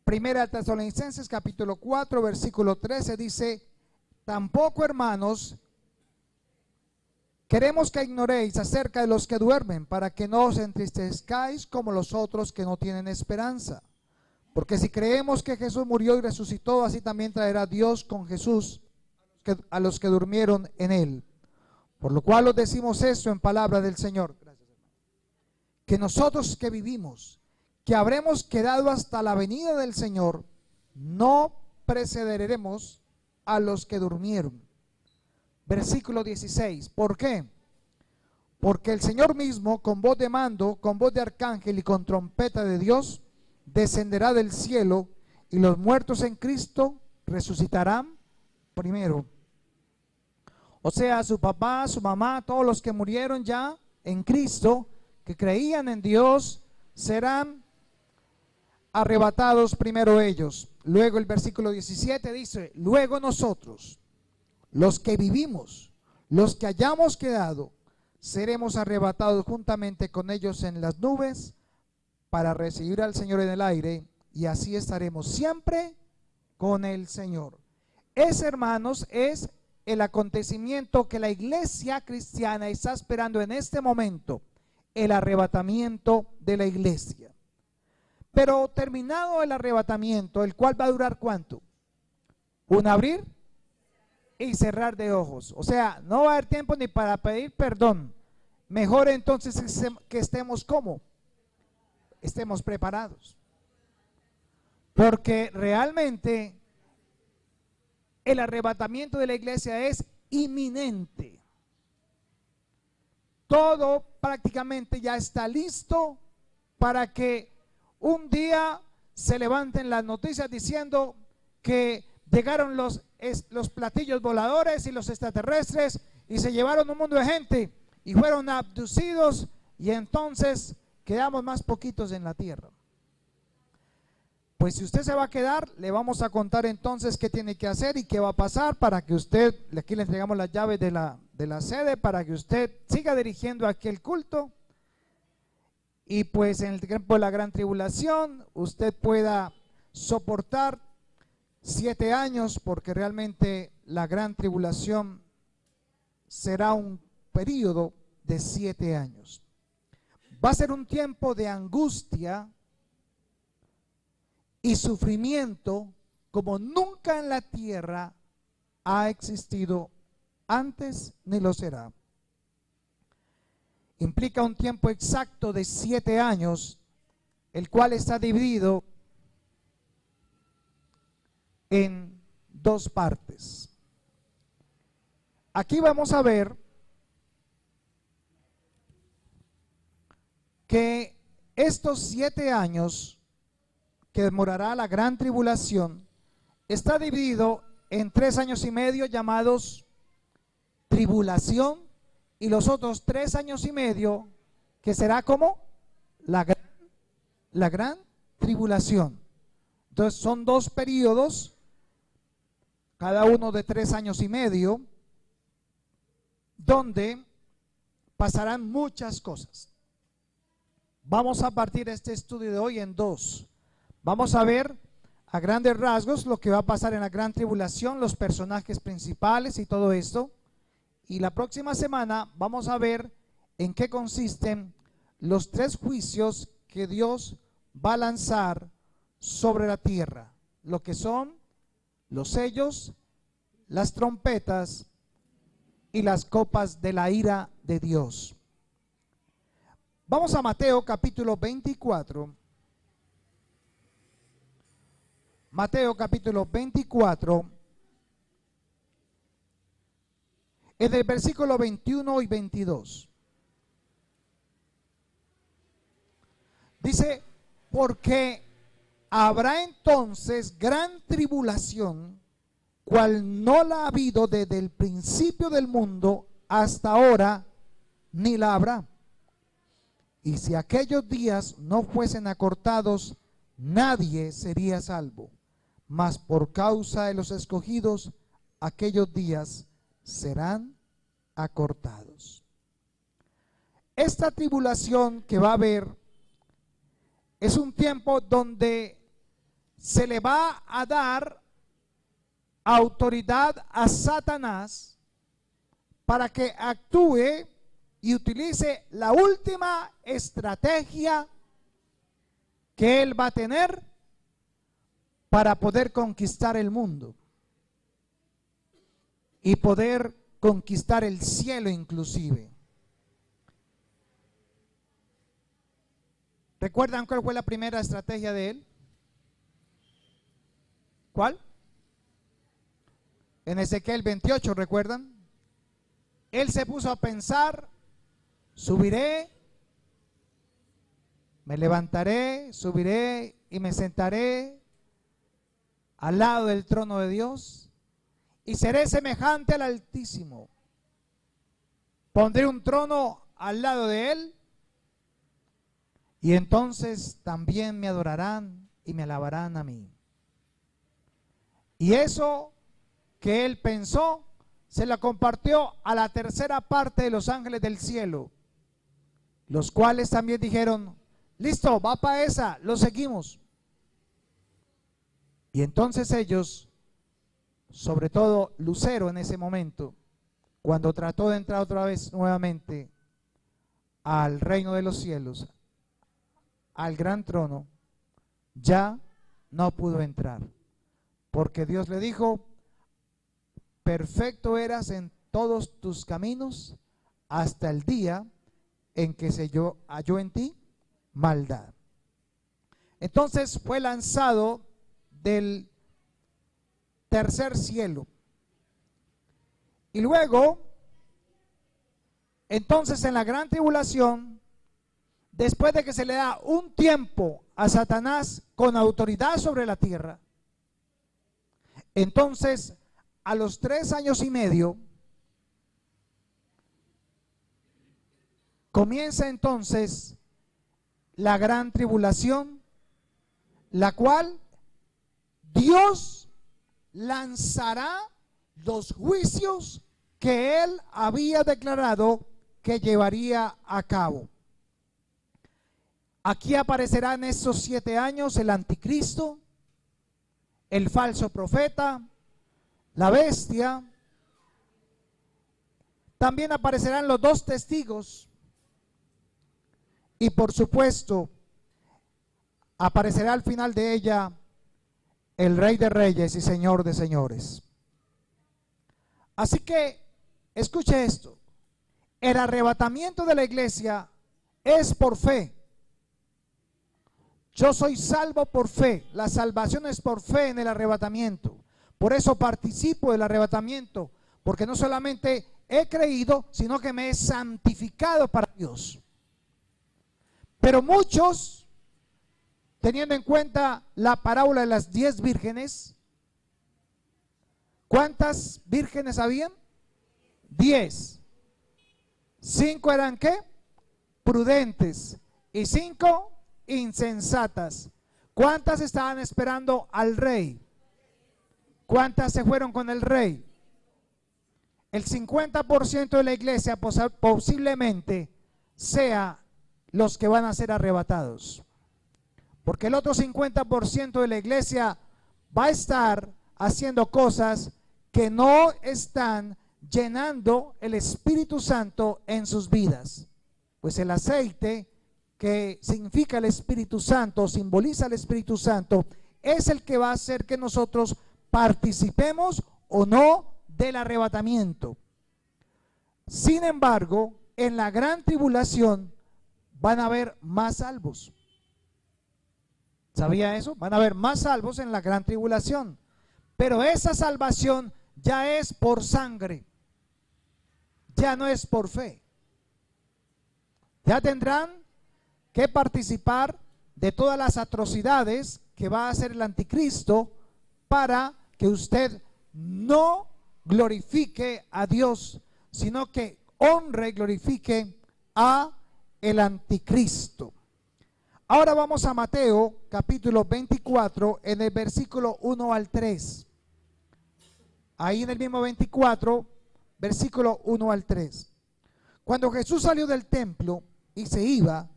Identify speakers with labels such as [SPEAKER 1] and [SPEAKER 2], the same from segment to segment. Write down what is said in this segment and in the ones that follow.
[SPEAKER 1] Primera de Tesalonicenses capítulo 4 versículo 13 dice: tampoco, hermanos, queremos que ignoréis acerca de los que duermen, para que no os entristezcáis como los otros que no tienen esperanza. Porque si creemos que Jesús murió y resucitó, así también traerá Dios con Jesús a los que durmieron en él. Por lo cual os decimos esto en palabra del Señor, que nosotros que vivimos, que habremos quedado hasta la venida del Señor, no precederemos a los que durmieron. Versículo 16, ¿por qué? Porque el Señor mismo, con voz de mando, con voz de arcángel y con trompeta de Dios, descenderá del cielo, y los muertos en Cristo resucitarán primero. O sea, su papá, su mamá, todos los que murieron ya en Cristo, que creían en Dios, serán arrebatados primero ellos. Luego el versículo 17 dice: luego nosotros, los que vivimos, los que hayamos quedado, seremos arrebatados juntamente con ellos en las nubes para recibir al Señor en el aire, y así estaremos siempre con el Señor. Ese, hermanos, es el acontecimiento que la iglesia cristiana está esperando en este momento, el arrebatamiento de la iglesia. Pero terminado el arrebatamiento, el cual va a durar ¿cuánto? Un abrir y cerrar de ojos. O sea, no va a haber tiempo ni para pedir perdón. Mejor entonces que estemos como estemos preparados, porque realmente el arrebatamiento de la iglesia es inminente. Todo prácticamente ya está listo para que un día se levanten las noticias diciendo que llegaron los platillos voladores y los extraterrestres y se llevaron un mundo de gente y fueron abducidos, y entonces quedamos más poquitos en la tierra. Pues si usted se va a quedar, le vamos a contar entonces qué tiene que hacer y qué va a pasar para que usted, aquí le entregamos las llaves de la sede para que usted siga dirigiendo aquel culto, y pues en el tiempo de la gran tribulación usted pueda soportar 7 años, porque realmente la gran tribulación será un periodo de 7 años. Va a ser un tiempo de angustia y sufrimiento como nunca en la tierra ha existido antes ni lo será. Implica un tiempo exacto de 7 años, el cual está dividido en 2 partes. Aquí vamos a ver que estos 7 años que demorará la gran tribulación está dividido en 3 años y medio llamados tribulación, y los otros 3 años y medio que será como la gran tribulación. Entonces son 2 periodos, cada uno de 3 años y medio, donde pasarán muchas cosas. Vamos a partir este estudio de hoy en 2. Vamos a ver a grandes rasgos lo que va a pasar en la gran tribulación, los personajes principales y todo esto. Y la próxima semana vamos a ver en qué consisten los 3 juicios que Dios va a lanzar sobre la tierra. Lo que son los sellos, las trompetas y las copas de la ira de Dios. Vamos a Mateo capítulo 24. Mateo capítulo 24. En el versículo 21 y 22. Dice: porque habrá entonces gran tribulación, cual no la ha habido desde el principio del mundo hasta ahora, ni la habrá. Y si aquellos días no fuesen acortados, nadie sería salvo. Mas por causa de los escogidos, aquellos días serán acortados. Esta tribulación que va a haber es un tiempo donde se le va a dar autoridad a Satanás para que actúe y utilice la última estrategia que él va a tener para poder conquistar el mundo y poder conquistar el cielo inclusive. ¿Recuerdan cuál fue la primera estrategia de él? ¿Cuál? En Ezequiel 28, ¿recuerdan? Él se puso a pensar: subiré, me levantaré, subiré y me sentaré al lado del trono de Dios y seré semejante al Altísimo. Pondré un trono al lado de él y entonces también me adorarán y me alabarán a mí. Y eso que él pensó se la compartió a la tercera parte de los ángeles del cielo, los cuales también dijeron: listo, va para esa, lo seguimos. Y entonces ellos, sobre todo Lucero en ese momento, cuando trató de entrar otra vez nuevamente al reino de los cielos, al gran trono, ya no pudo entrar, porque Dios le dijo: perfecto eras en todos tus caminos hasta el día en que se halló en ti maldad. Entonces fue lanzado del tercer cielo. Y luego, entonces en la gran tribulación, después de que se le da un tiempo a Satanás con autoridad sobre la tierra, entonces a los 3 años y medio, comienza entonces la gran tribulación, la cual Dios lanzará los juicios que él había declarado que llevaría a cabo. Aquí aparecerán esos 7 años el anticristo, el falso profeta, la bestia. También aparecerán los 2 testigos y por supuesto aparecerá al final de ella el Rey de Reyes y Señor de Señores. Así que escuche esto: el arrebatamiento de la iglesia es por fe. Yo soy salvo por fe. La salvación es por fe en el arrebatamiento. Por eso participo del arrebatamiento, porque no solamente he creído, sino que me he santificado para Dios. Pero muchos, teniendo en cuenta la parábola de las 10 vírgenes, ¿cuántas vírgenes habían? 10. 5 eran ¿qué? Prudentes y 5 insensatas. ¿Cuántas estaban esperando al rey? ¿Cuántas se fueron con el rey? El 50% de la iglesia posiblemente sea los que van a ser arrebatados, porque el otro 50% de la iglesia va a estar haciendo cosas que no están llenando el Espíritu Santo en sus vidas. Pues el aceite, que significa el Espíritu Santo, simboliza el Espíritu Santo, es el que va a hacer que nosotros participemos o no del arrebatamiento. Sin embargo, en la gran tribulación van a haber más salvos. ¿Sabía eso? Van a haber más salvos en la gran tribulación. Pero esa salvación ya es por sangre, ya no es por fe. Ya tendrán que participar de todas las atrocidades que va a hacer el anticristo para que usted no glorifique a Dios, sino que honre y glorifique a el anticristo. Ahora vamos a Mateo capítulo 24 en el versículo 1 al 3. Ahí en el mismo 24, versículo 1 al 3. Cuando Jesús salió del templo y se iba,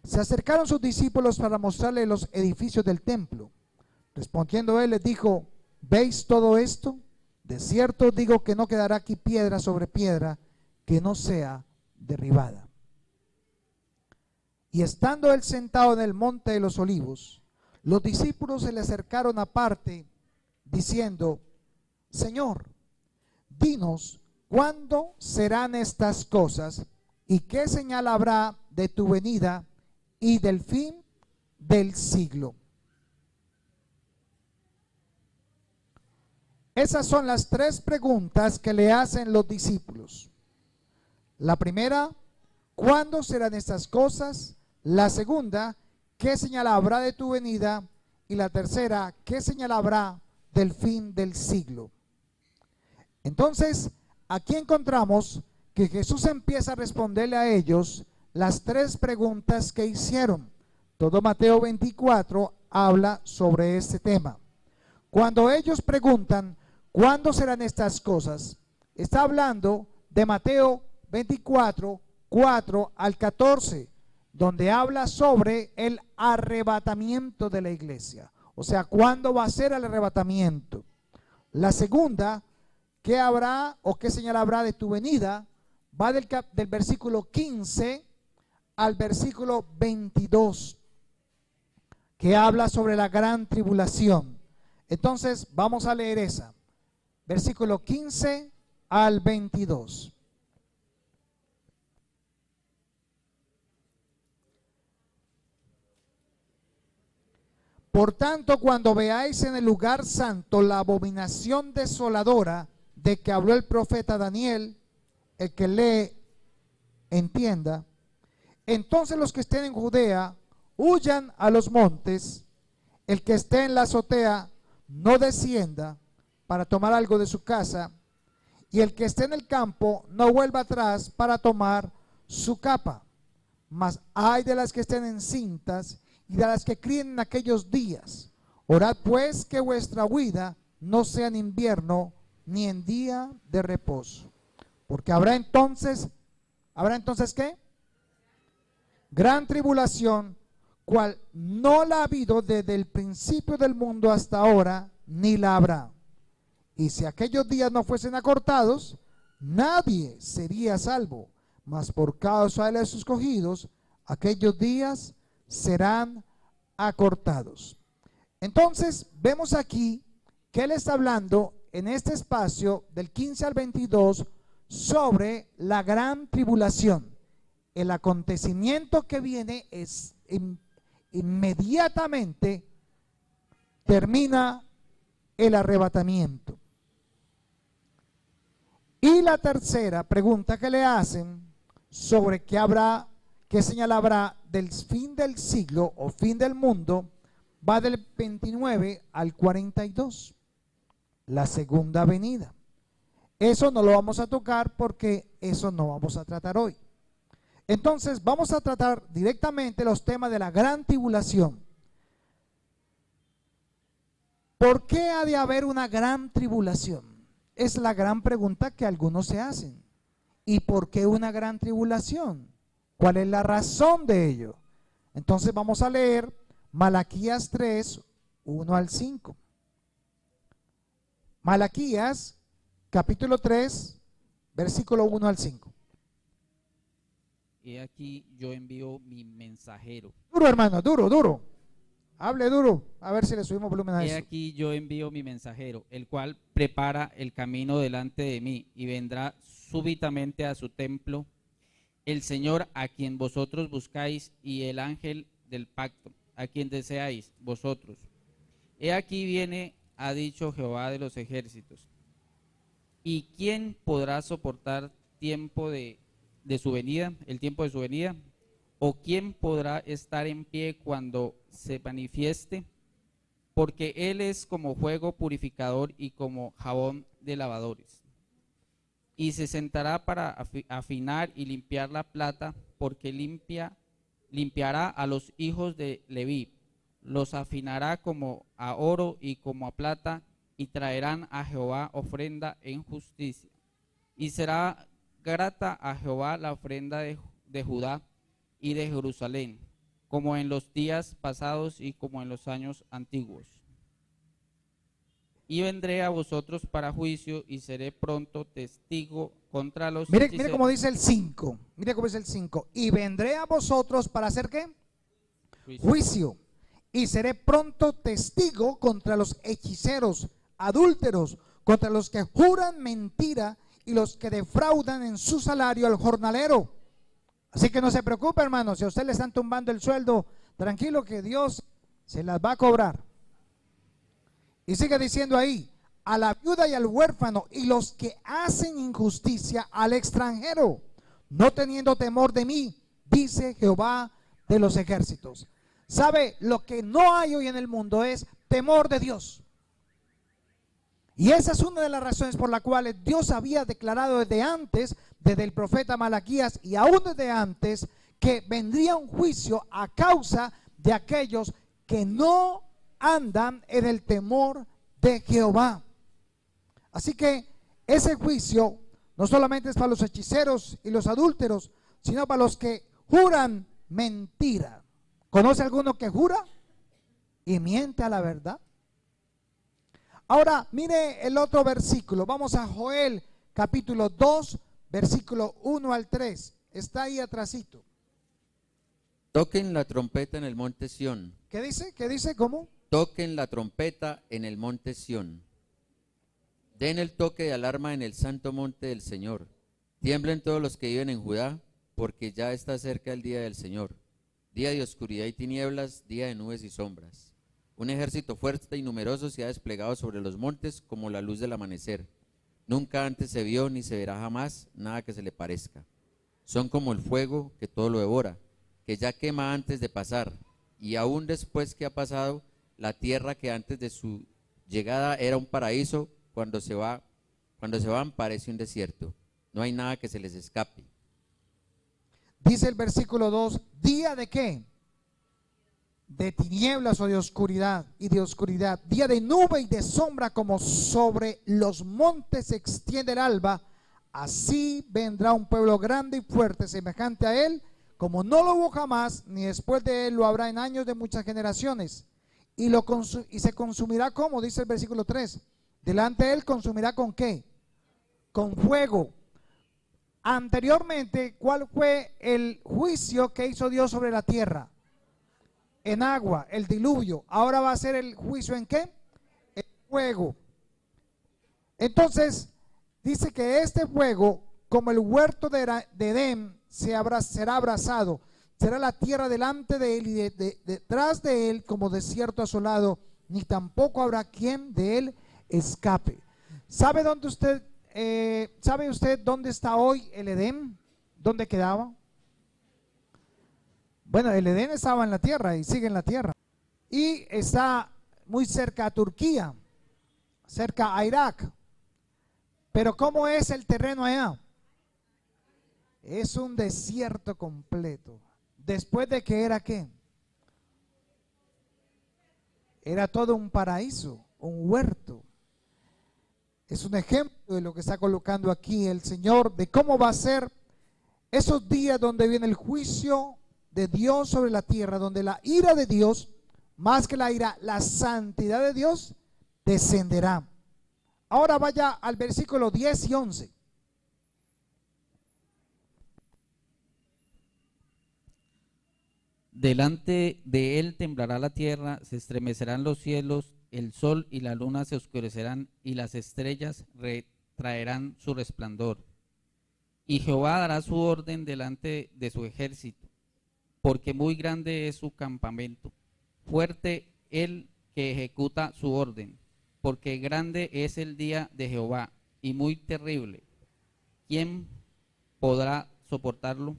[SPEAKER 1] se acercaron sus discípulos para mostrarle los edificios del templo. Respondiendo él les dijo: ¿veis todo esto? De cierto os digo que no quedará aquí piedra sobre piedra que no sea derribada. Y estando él sentado en el monte de los olivos, los discípulos se le acercaron aparte, diciendo: Señor, dinos, ¿cuándo serán estas cosas? ¿Y qué señal habrá de tu venida y del fin del siglo? Esas son las tres preguntas que le hacen los discípulos. La primera, ¿cuándo serán estas cosas? La segunda, ¿qué señal habrá de tu venida? Y la tercera, ¿qué señal habrá del fin del siglo? Entonces, aquí encontramos que Jesús empieza a responderle a ellos las tres preguntas que hicieron. Todo Mateo 24 habla sobre este tema. Cuando ellos preguntan, ¿cuándo serán estas cosas? Está hablando de Mateo 24, 4 al 14, donde habla sobre el arrebatamiento de la iglesia. O sea, ¿cuándo va a ser el arrebatamiento? La segunda, ¿qué habrá o qué señal habrá de tu venida? Va del versículo 15 al versículo 22, que habla sobre la gran tribulación. Entonces, vamos a leer esa. Versículo 15 al 22. Por tanto, cuando veáis en el lugar santo la abominación desoladora de que habló el profeta Daniel, el que lee entienda, entonces los que estén en Judea huyan a los montes, el que esté en la azotea no descienda para tomar algo de su casa, y el que esté en el campo no vuelva atrás para tomar su capa. Mas ay de las que estén encintas y de las que críen en aquellos días. Orad pues que vuestra huida no sea en invierno ni en día de reposo. Porque habrá entonces ¿qué? Gran tribulación, cual no la ha habido desde el principio del mundo hasta ahora, ni la habrá. Y si aquellos días no fuesen acortados, nadie sería salvo. Mas por causa de los escogidos, aquellos días serán acortados. Entonces, vemos aquí que él está hablando en este espacio del 15 al 22 sobre la gran tribulación. El acontecimiento que viene es inmediatamente termina el arrebatamiento. Y la tercera pregunta que le hacen sobre qué señal habrá del fin del siglo o fin del mundo, va del 29 al 42, la segunda venida. Eso no lo vamos a tocar porque eso no vamos a tratar hoy. Entonces vamos a tratar directamente los temas de la gran tribulación. ¿Por qué ha de haber una gran tribulación? Es la gran pregunta que algunos se hacen. ¿Y por qué una gran tribulación? ¿Cuál es la razón de ello? Entonces vamos a leer Malaquías 3, 1 al 5. Malaquías, capítulo 3, versículo 1 al 5.
[SPEAKER 2] He aquí yo envío mi mensajero.
[SPEAKER 1] Duro, hermano, duro, duro. Hable duro, a ver si le subimos volumen a
[SPEAKER 2] He
[SPEAKER 1] eso.
[SPEAKER 2] aquí yo envío mi mensajero, el cual prepara el camino delante de mí, y vendrá súbitamente a su templo el Señor a quien vosotros buscáis, y el ángel del pacto, a quien deseáis vosotros. He aquí viene, ha dicho Jehová de los ejércitos. ¿Y quién podrá soportar tiempo de su venida, el tiempo de su venida? ¿O quién podrá estar en pie cuando se manifieste? Porque él es como fuego purificador y como jabón de lavadores. Y se sentará para afinar y limpiar la plata, porque limpiará a los hijos de Leví, los afinará como a oro y como a plata, y traerán a Jehová ofrenda en justicia. Y será grata a Jehová la ofrenda de Judá y de Jerusalén, como en los días pasados y como en los años antiguos. y vendré a vosotros para juicio y seré pronto testigo contra los
[SPEAKER 1] Mire
[SPEAKER 2] hechiceros.
[SPEAKER 1] cómo dice el 5. Mire cómo dice el 5. Y vendré a vosotros para hacer ¿qué? Juicio. Y seré pronto testigo contra los hechiceros, adúlteros, contra los que juran mentira y los que defraudan en su salario al jornalero. Así que no se preocupe, hermano, si a usted le están tumbando el sueldo, tranquilo que Dios se las va a cobrar. Y sigue diciendo ahí, a la viuda y al huérfano y los que hacen injusticia al extranjero, no teniendo temor de mí, dice Jehová de los ejércitos. ¿Sabe? Lo que no hay hoy en el mundo es temor de Dios. Y esa es una de las razones por las cuales Dios había declarado desde antes, desde el profeta Malaquías y aún desde antes, que vendría un juicio a causa de aquellos que no andan en el temor de Jehová. Así que ese juicio no solamente es para los hechiceros y los adúlteros, sino para los que juran mentira. ¿Conoce alguno que jura y miente a la verdad? Ahora, mire el otro versículo. Vamos a Joel capítulo 2, versículo 1 al 3. Está ahí atrasito.
[SPEAKER 3] Toquen la trompeta en el monte Sión.
[SPEAKER 1] ¿Qué dice? ¿Qué dice? ¿Cómo?
[SPEAKER 3] Toquen la trompeta en el monte Sión. Den el toque de alarma en el santo monte del Señor. Tiemblen todos los que viven en Judá, porque ya está cerca el día del Señor. Día de oscuridad y tinieblas, día de nubes y sombras. Un ejército fuerte y numeroso se ha desplegado sobre los montes como la luz del amanecer. Nunca antes se vio ni se verá jamás nada que se le parezca. Son como el fuego que todo lo devora, que ya quema antes de pasar, y aún después que ha pasado, la tierra que antes de su llegada era un paraíso, cuando se van parece un desierto. No hay nada que se les escape.
[SPEAKER 1] Dice el versículo 2, ¿día de qué? De tinieblas o de oscuridad y de oscuridad, día de nube y de sombra, como sobre los montes se extiende el alba, así vendrá un pueblo grande y fuerte, semejante a él, como no lo hubo jamás, ni después de él lo habrá en años de muchas generaciones, y se consumirá como, dice el versículo 3, delante de él consumirá ¿con qué? Con fuego. Anteriormente, ¿cuál fue el juicio que hizo Dios sobre la tierra? En agua, el diluvio. Ahora va a ser el juicio ¿en qué? En fuego. Entonces, dice que este fuego, como el huerto de Edén, será abrasado. Será la tierra delante de él y detrás de él como desierto asolado, ni tampoco habrá quien de él escape. ¿Sabe usted dónde está hoy el Edén? ¿Dónde quedaba? Bueno, el Edén estaba en la tierra y sigue en la tierra. Y está muy cerca a Turquía, cerca a Irak. Pero ¿cómo es el terreno allá? Es un desierto completo. Después de que era ¿qué? Era todo un paraíso, un huerto. Es un ejemplo de lo que está colocando aquí el Señor, de cómo va a ser esos días donde viene el juicio de Dios sobre la tierra, donde la ira de Dios, más que la ira, la santidad de Dios descenderá. Ahora vaya al versículo 10 y 11.
[SPEAKER 2] Delante de él temblará la tierra, se estremecerán los cielos, el sol y la luna se oscurecerán y las estrellas retraerán su resplandor. Y Jehová dará su orden delante de su ejército, porque muy grande es su campamento, fuerte el que ejecuta su orden, porque grande es el día de Jehová y muy terrible. ¿Quién podrá soportarlo?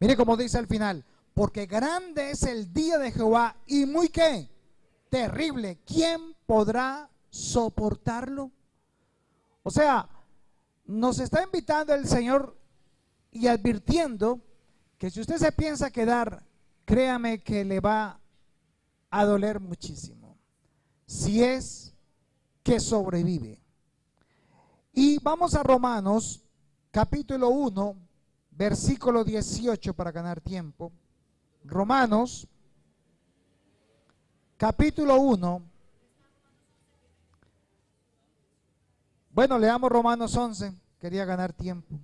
[SPEAKER 1] Mire cómo dice al final, porque grande es el día de Jehová y muy ¿qué? Terrible. ¿Quién podrá soportarlo? O sea, nos está invitando el Señor y advirtiendo que si usted se piensa quedar, créame que le va a doler muchísimo, si es que sobrevive. Y vamos a Romanos capítulo 1, versículo 18 para ganar tiempo. Romanos capítulo 1, Bueno, leamos Romanos 11, quería ganar tiempo.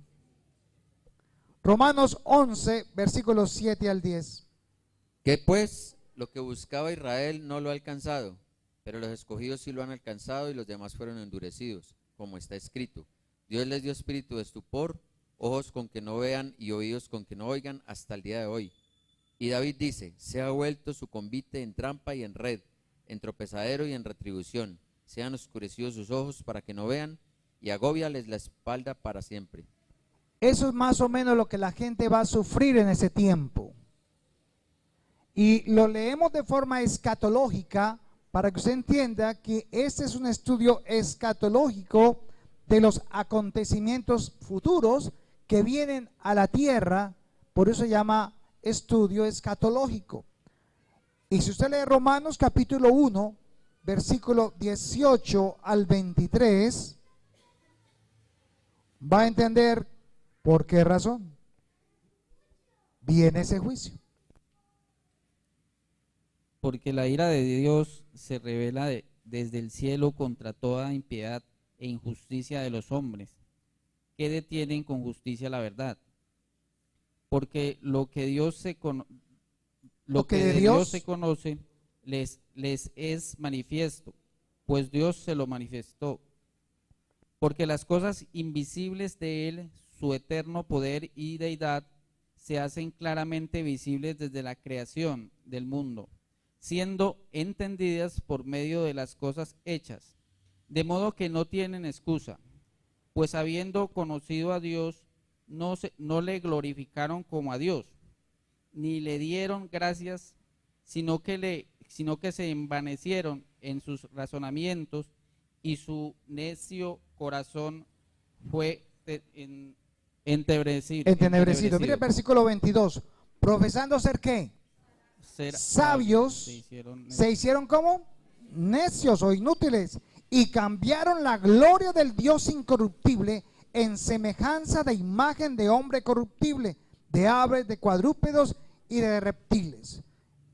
[SPEAKER 1] Romanos 11, versículos 7 al 10.
[SPEAKER 3] Que pues lo que buscaba Israel no lo ha alcanzado, pero los escogidos sí lo han alcanzado y los demás fueron endurecidos, como está escrito. Dios les dio espíritu de estupor, ojos con que no vean y oídos con que no oigan hasta el día de hoy. Y David dice, se ha vuelto su convite en trampa y en red, en tropezadero y en retribución. Se han oscurecido sus ojos para que no vean y agóbiales la espalda para siempre.
[SPEAKER 1] Eso es más o menos lo que la gente va a sufrir en ese tiempo. Y lo leemos de forma escatológica para que usted entienda que este es un estudio escatológico de los acontecimientos futuros que vienen a la tierra, por eso se llama estudio escatológico. Y si usted lee Romanos capítulo 1, versículo 18 al 23, va a entender por qué razón viene ese juicio.
[SPEAKER 2] Porque la ira de Dios se revela desde el cielo contra toda impiedad e injusticia de los hombres, que detienen con justicia la verdad. Porque lo que Dios se de Dios se conoce les es manifiesto, pues Dios se lo manifestó. Porque las cosas invisibles de Él, su eterno poder y deidad, se hacen claramente visibles desde la creación del mundo, siendo entendidas por medio de las cosas hechas, de modo que no tienen excusa, pues habiendo conocido a Dios, no le glorificaron como a Dios, ni le dieron gracias, sino que se envanecieron en sus razonamientos, y su necio corazón fue entenebrecido.
[SPEAKER 1] Mire el versículo 22. Profesando ser ¿qué? Sabios, se hicieron como necios o inútiles y cambiaron la gloria del Dios incorruptible en semejanza de imagen de hombre corruptible, de aves, de cuadrúpedos y de reptiles.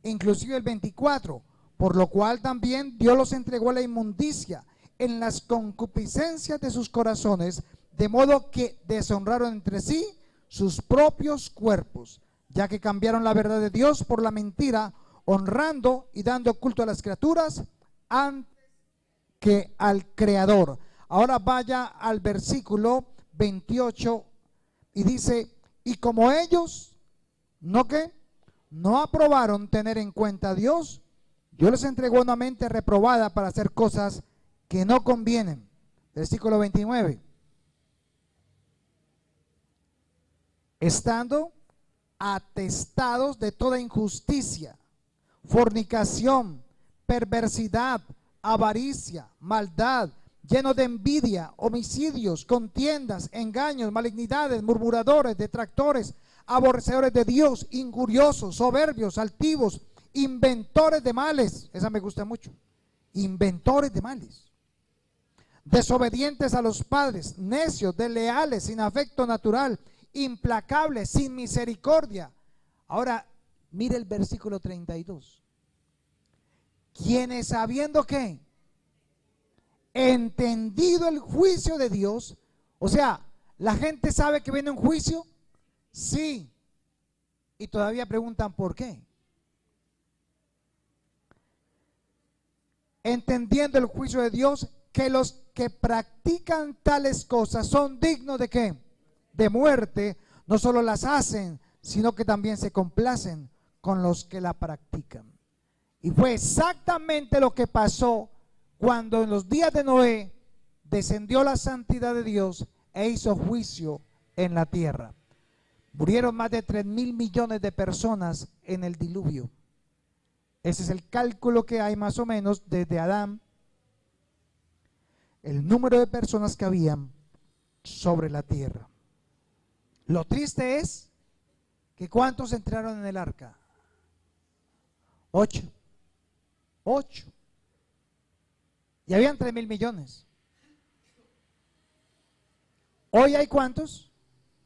[SPEAKER 1] Inclusive el 24, por lo cual también Dios los entregó a la inmundicia en las concupiscencias de sus corazones, de modo que deshonraron entre sí sus propios cuerpos, ya que cambiaron la verdad de Dios por la mentira, honrando y dando culto a las criaturas antes que al Creador. Ahora vaya al versículo 28 y dice, y como ellos no aprobaron tener en cuenta a Dios, Dios les entregó una mente reprobada para hacer cosas que no convienen. Versículo 29. Estando atestados de toda injusticia, fornicación, perversidad, avaricia, maldad, llenos de envidia, homicidios, contiendas, engaños, malignidades, murmuradores, detractores, aborrecedores de Dios, injuriosos, soberbios, altivos, inventores de males. Esa me gusta mucho. Inventores de males. Desobedientes a los padres, necios, desleales, sin afecto natural, implacables, sin misericordia. Ahora, mire el versículo 32. Quienes sabiendo que entendido el juicio de Dios, o sea, la gente sabe que viene un juicio, sí, y todavía preguntan por qué. Entendiendo el juicio de Dios, que los que practican tales cosas son dignos de ¿qué? De muerte, no solo las hacen, sino que también se complacen con los que la practican. Y fue exactamente lo que pasó cuando en los días de Noé descendió la santidad de Dios e hizo juicio en la tierra. Murieron más de 3.000 millones de personas en el diluvio. Ese es el cálculo que hay más o menos desde Adán, el número de personas que habían sobre la tierra. Lo triste es que ¿cuántos entraron en el arca? 8. Y habían 3.000 millones. Hoy hay ¿cuántos?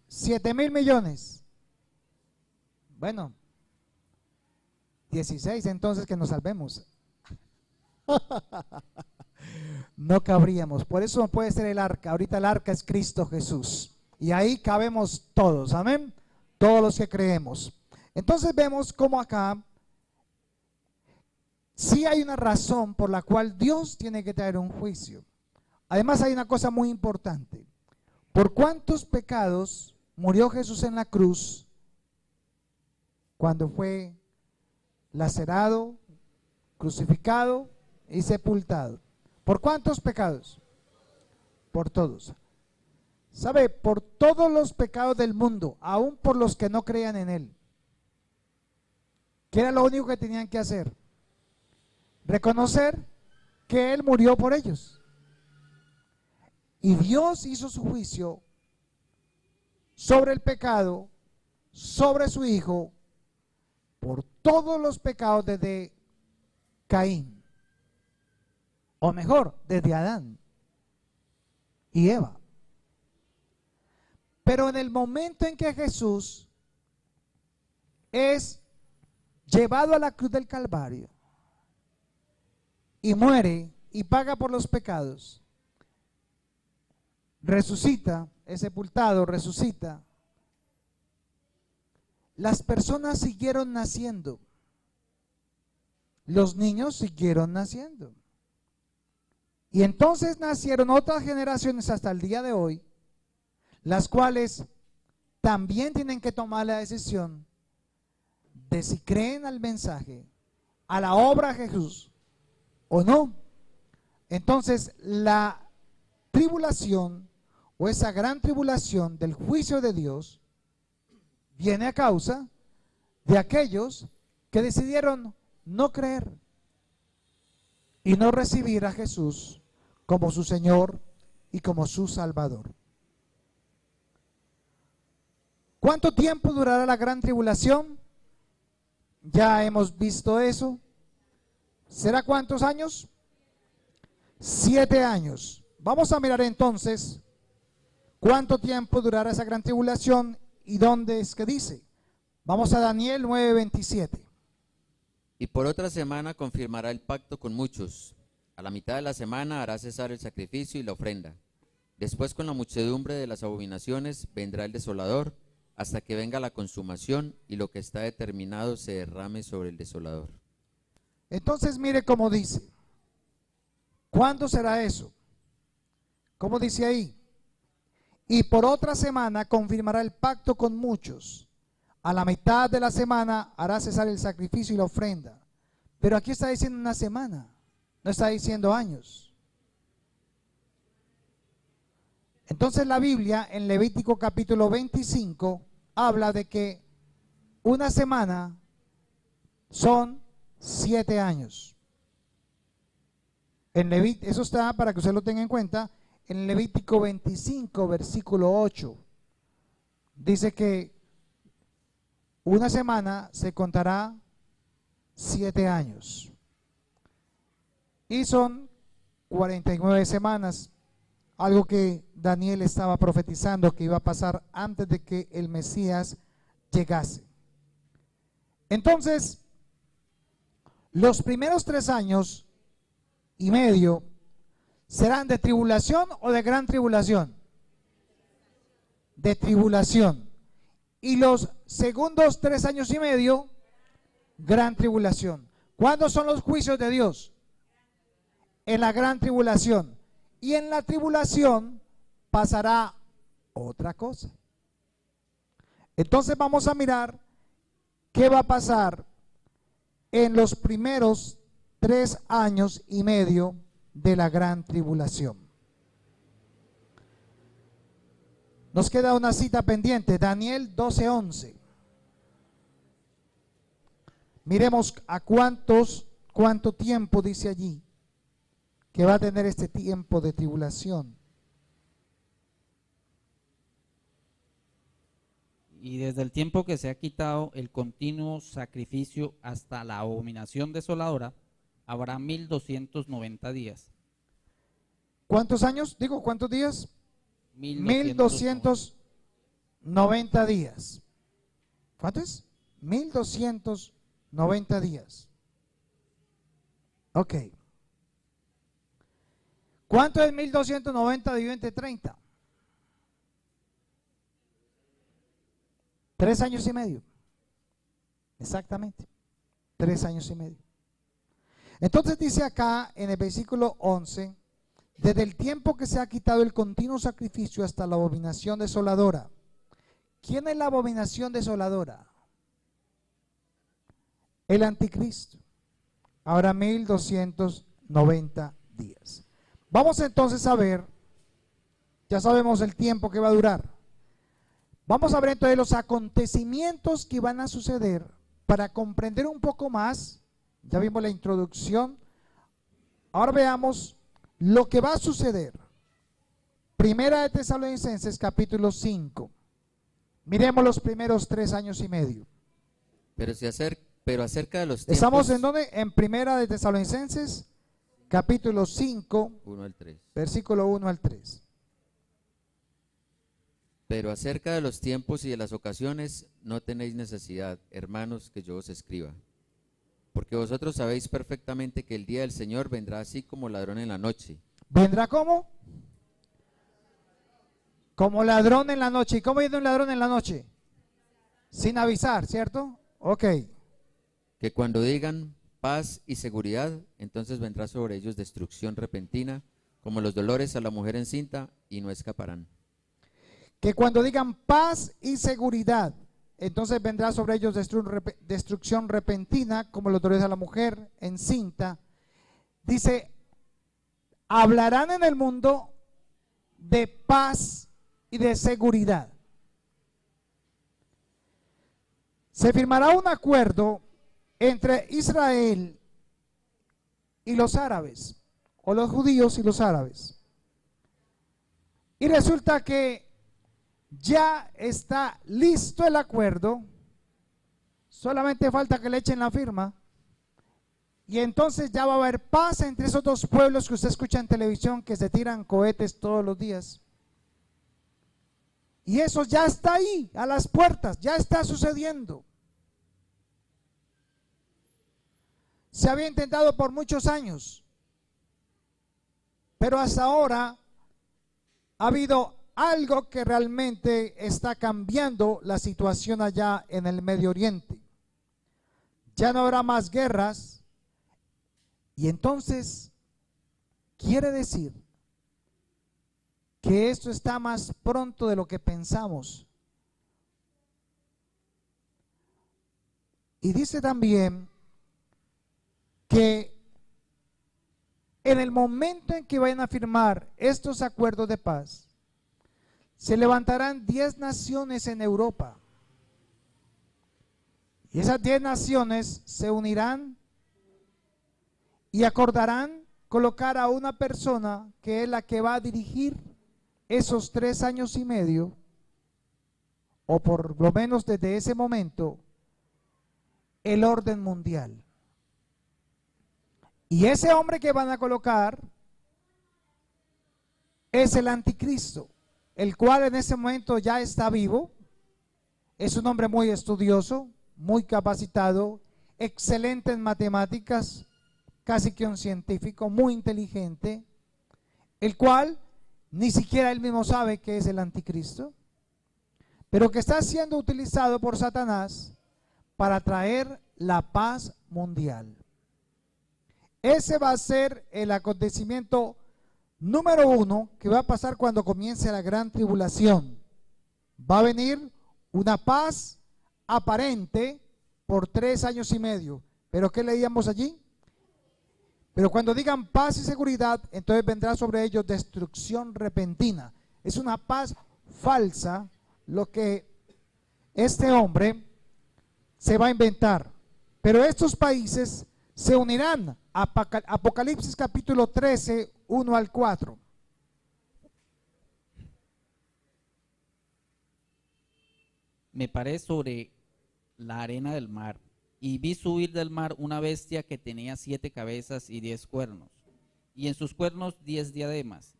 [SPEAKER 1] 7.000 millones. Bueno, 16 entonces que nos salvemos. no cabríamos. Por eso no puede ser el arca. Ahorita el arca es Cristo Jesús. Y ahí cabemos todos, amén. Todos los que creemos. Entonces vemos cómo acá sí hay una razón por la cual Dios tiene que traer un juicio. Además hay una cosa muy importante. ¿Por cuántos pecados murió Jesús en la cruz cuando fue lacerado, crucificado y sepultado? ¿Por cuántos pecados? Por todos. ¿Sabe? Por todos los pecados del mundo, aún por los que no creían en Él. ¿Qué era lo único que tenían que hacer? Reconocer que Él murió por ellos. Y Dios hizo su juicio sobre el pecado, sobre su Hijo, por todos los pecados desde Caín. O mejor, desde Adán y Eva. Pero en el momento en que Jesús es llevado a la cruz del Calvario y muere y paga por los pecados, resucita, es sepultado, resucita, las personas siguieron naciendo, los niños siguieron naciendo. Y entonces nacieron otras generaciones hasta el día de hoy, las cuales también tienen que tomar la decisión de si creen al mensaje, a la obra de Jesús o no. Entonces la tribulación o esa gran tribulación del juicio de Dios viene a causa de aquellos que decidieron no creer y no recibir a Jesús como su Señor y como su Salvador. ¿Cuánto tiempo durará la gran tribulación? Ya hemos visto eso. ¿Será cuántos años? 7 años. Vamos a mirar entonces cuánto tiempo durará esa gran tribulación y dónde es que dice. Vamos a Daniel 9:27.
[SPEAKER 3] Y por otra semana confirmará el pacto con muchos. A la mitad de la semana hará cesar el sacrificio y la ofrenda. Después, con la muchedumbre de las abominaciones, vendrá el desolador, hasta que venga la consumación y lo que está determinado se derrame sobre el desolador.
[SPEAKER 1] Entonces mire cómo dice. ¿Cuándo será eso? ¿Cómo dice ahí? Y por otra semana confirmará el pacto con muchos. A la mitad de la semana hará cesar el sacrificio y la ofrenda. Pero aquí está diciendo una semana, no está diciendo años. Entonces la Biblia en Levítico capítulo 25 habla de que una semana son 7 años. Eso está para que usted lo tenga en cuenta. En Levítico 25 versículo 8 dice que una semana se contará 7 años. Y son 49 semanas. Algo que Daniel estaba profetizando que iba a pasar antes de que el Mesías llegase. Entonces, los primeros 3 años y medio serán de tribulación o de gran tribulación. De tribulación. Y los segundos 3 años y medio, gran tribulación. ¿Cuándo son los juicios de Dios? En la gran tribulación. Y en la tribulación pasará otra cosa. Entonces vamos a mirar qué va a pasar en los primeros 3 años y medio de la gran tribulación. Nos queda una cita pendiente, Daniel 12:11. Miremos a cuánto tiempo dice allí que va a tener este tiempo de tribulación.
[SPEAKER 2] Y desde el tiempo que se ha quitado el continuo sacrificio hasta la abominación desoladora, habrá 1290 días.
[SPEAKER 1] ¿Cuántos años? Digo, ¿cuántos días? 1290 días. ¿Cuánto es? 1290 días. Ok. ¿Cuánto es 1290 dividido entre 30? 3 años y medio. Exactamente. 3 años y medio. Entonces dice acá en el versículo 11, desde el tiempo que se ha quitado el continuo sacrificio hasta la abominación desoladora. ¿Quién es la abominación desoladora? El anticristo. Ahora 1290 días. Vamos entonces a ver, ya sabemos el tiempo que va a durar. Vamos a ver entonces los acontecimientos que van a suceder para comprender un poco más. Ya vimos la introducción. Ahora veamos lo que va a suceder. Primera de Tesalonicenses capítulo 5. Miremos los primeros 3 años y medio.
[SPEAKER 3] Pero acerca de los tiempos.
[SPEAKER 1] ¿Estamos en dónde? En Primera de Tesalonicenses capítulo 5,
[SPEAKER 3] 1 al 3.
[SPEAKER 1] versículo 1 al 3.
[SPEAKER 3] Pero acerca de los tiempos y de las ocasiones no tenéis necesidad, hermanos, que yo os escriba. Porque vosotros sabéis perfectamente que el día del Señor vendrá así como ladrón en la noche.
[SPEAKER 1] ¿Vendrá cómo? Como ladrón en la noche. ¿Y cómo viene un ladrón en la noche? Sin avisar, ¿cierto? Ok.
[SPEAKER 3] Que cuando digan paz y seguridad, entonces vendrá sobre ellos destrucción repentina, como los dolores a la mujer encinta, y no escaparán.
[SPEAKER 1] Que cuando digan paz y seguridad, entonces vendrá sobre ellos destrucción repentina, como los dolores a la mujer encinta. Dice, hablarán en el mundo de paz y de seguridad. Se firmará un acuerdo entre Israel y los árabes, o los judíos y los árabes. Y resulta que ya está listo el acuerdo, solamente falta que le echen la firma, y entonces ya va a haber paz entre esos dos pueblos que usted escucha en televisión que se tiran cohetes todos los días. Y eso ya está ahí, a las puertas, ya está sucediendo. Se había intentado por muchos años, pero hasta ahora ha habido algo que realmente está cambiando la situación allá en el Medio Oriente. Ya no habrá más guerras, y entonces quiere decir que esto está más pronto de lo que pensamos. Y dice también que en el momento en que vayan a firmar estos acuerdos de paz, se levantarán 10 naciones en Europa. Y esas 10 naciones se unirán y acordarán colocar a una persona que es la que va a dirigir esos 3 años y medio, o por lo menos desde ese momento, el orden mundial. Y ese hombre que van a colocar es el anticristo, el cual en ese momento ya está vivo. Es un hombre muy estudioso, muy capacitado, excelente en matemáticas, casi que un científico, muy inteligente, el cual ni siquiera él mismo sabe que es el anticristo, pero que está siendo utilizado por Satanás para traer la paz mundial. Ese va a ser el acontecimiento número 1 que va a pasar cuando comience la gran tribulación. Va a venir una paz aparente por 3 años y medio. ¿Pero qué leíamos allí? Pero cuando digan paz y seguridad, entonces vendrá sobre ellos destrucción repentina. Es una paz falsa lo que este hombre se va a inventar. Pero estos países se unirán. Apocalipsis capítulo 13, 1 al 4.
[SPEAKER 2] Me paré sobre la arena del mar y vi subir del mar una bestia que tenía 7 cabezas y 10 cuernos, y en sus cuernos 10 diademas,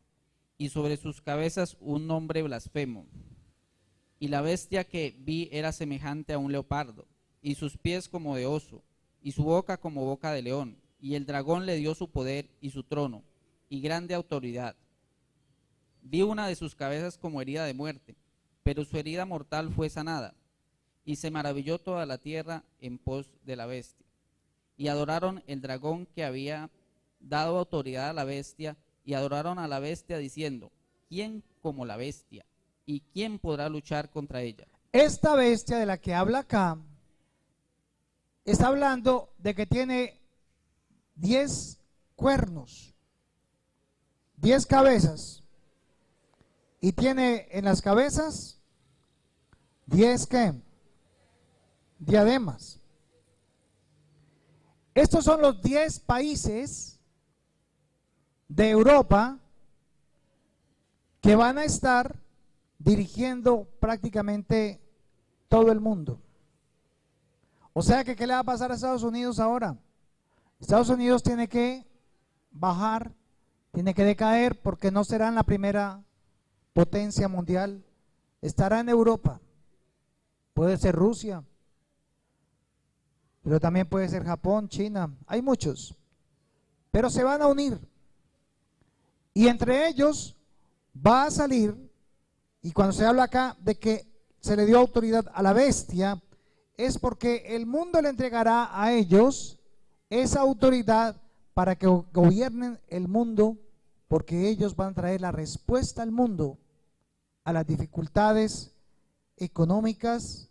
[SPEAKER 2] y sobre sus cabezas un nombre blasfemo. Y la bestia que vi era semejante a un leopardo, y sus pies como de oso, y su boca como boca de león. Y el dragón le dio su poder y su trono, y grande autoridad. Vi una de sus cabezas como herida de muerte, pero su herida mortal fue sanada, y se maravilló toda la tierra en pos de la bestia. Y adoraron el dragón que había dado autoridad a la bestia, y adoraron a la bestia diciendo: ¿quién como la bestia? ¿Y quién podrá luchar contra ella?
[SPEAKER 1] Esta bestia de la que habla acá está hablando de que tiene 10 cuernos, 10 cabezas, y tiene en las cabezas 10 ¿qué? Diademas. Estos son los 10 países de Europa que van a estar dirigiendo prácticamente todo el mundo. O sea que, ¿qué le va a pasar a Estados Unidos ahora? Estados Unidos tiene que bajar, tiene que decaer, porque no será la primera potencia mundial. Estará en Europa. Puede ser Rusia, pero también puede ser Japón, China. Hay muchos, pero se van a unir. Y entre ellos va a salir, y cuando se habla acá de que se le dio autoridad a la bestia, es porque el mundo le entregará a ellos esa autoridad para que gobiernen el mundo, porque ellos van a traer la respuesta al mundo a las dificultades económicas.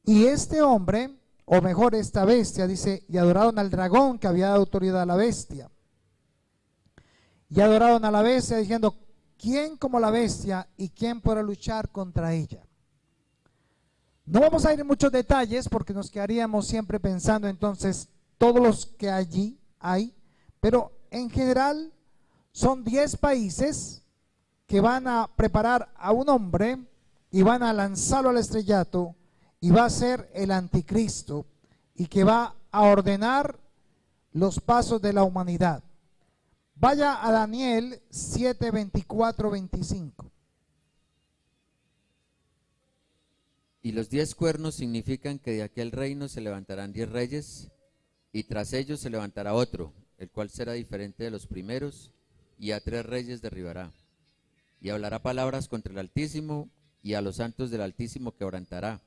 [SPEAKER 1] Y este hombre, o mejor esta bestia, dice, y adoraron al dragón que había dado autoridad a la bestia. Y adoraron a la bestia diciendo: ¿quién como la bestia y quién podrá luchar contra ella? No vamos a ir en muchos detalles porque nos quedaríamos siempre pensando entonces todos los que allí hay, pero en general son 10 países que van a preparar a un hombre y van a lanzarlo al estrellato, y va a ser el anticristo, y que va a ordenar los pasos de la humanidad. Vaya a Daniel 7, 24, 25.
[SPEAKER 3] Y los 10 cuernos significan que de aquel reino se levantarán 10 reyes, y tras ellos se levantará otro, el cual será diferente de los primeros, y a 3 reyes derribará. Y hablará palabras contra el Altísimo, y a los santos del Altísimo quebrantará,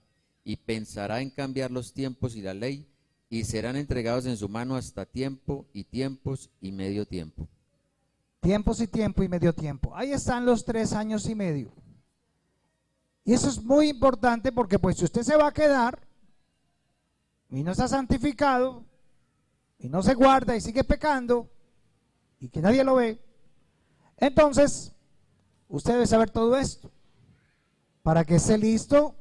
[SPEAKER 3] y pensará en cambiar los tiempos y la ley, y serán entregados en su mano hasta tiempo y tiempos y medio tiempo.
[SPEAKER 1] Tiempos y tiempo y medio tiempo. Ahí están los 3 años y medio. Y eso es muy importante, porque pues si usted se va a quedar y no está santificado y no se guarda y sigue pecando y que nadie lo ve, entonces usted debe saber todo esto para que esté listo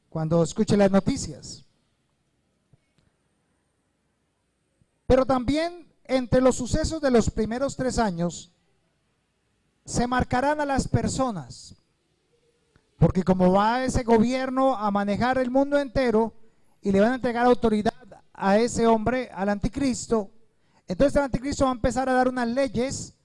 [SPEAKER 1] cuando escuche las noticias. Pero también entre los sucesos de los primeros 3 años se marcarán a las personas, porque como va ese gobierno a manejar el mundo entero y le van a entregar autoridad a ese hombre, al anticristo, entonces el anticristo va a empezar a dar unas leyes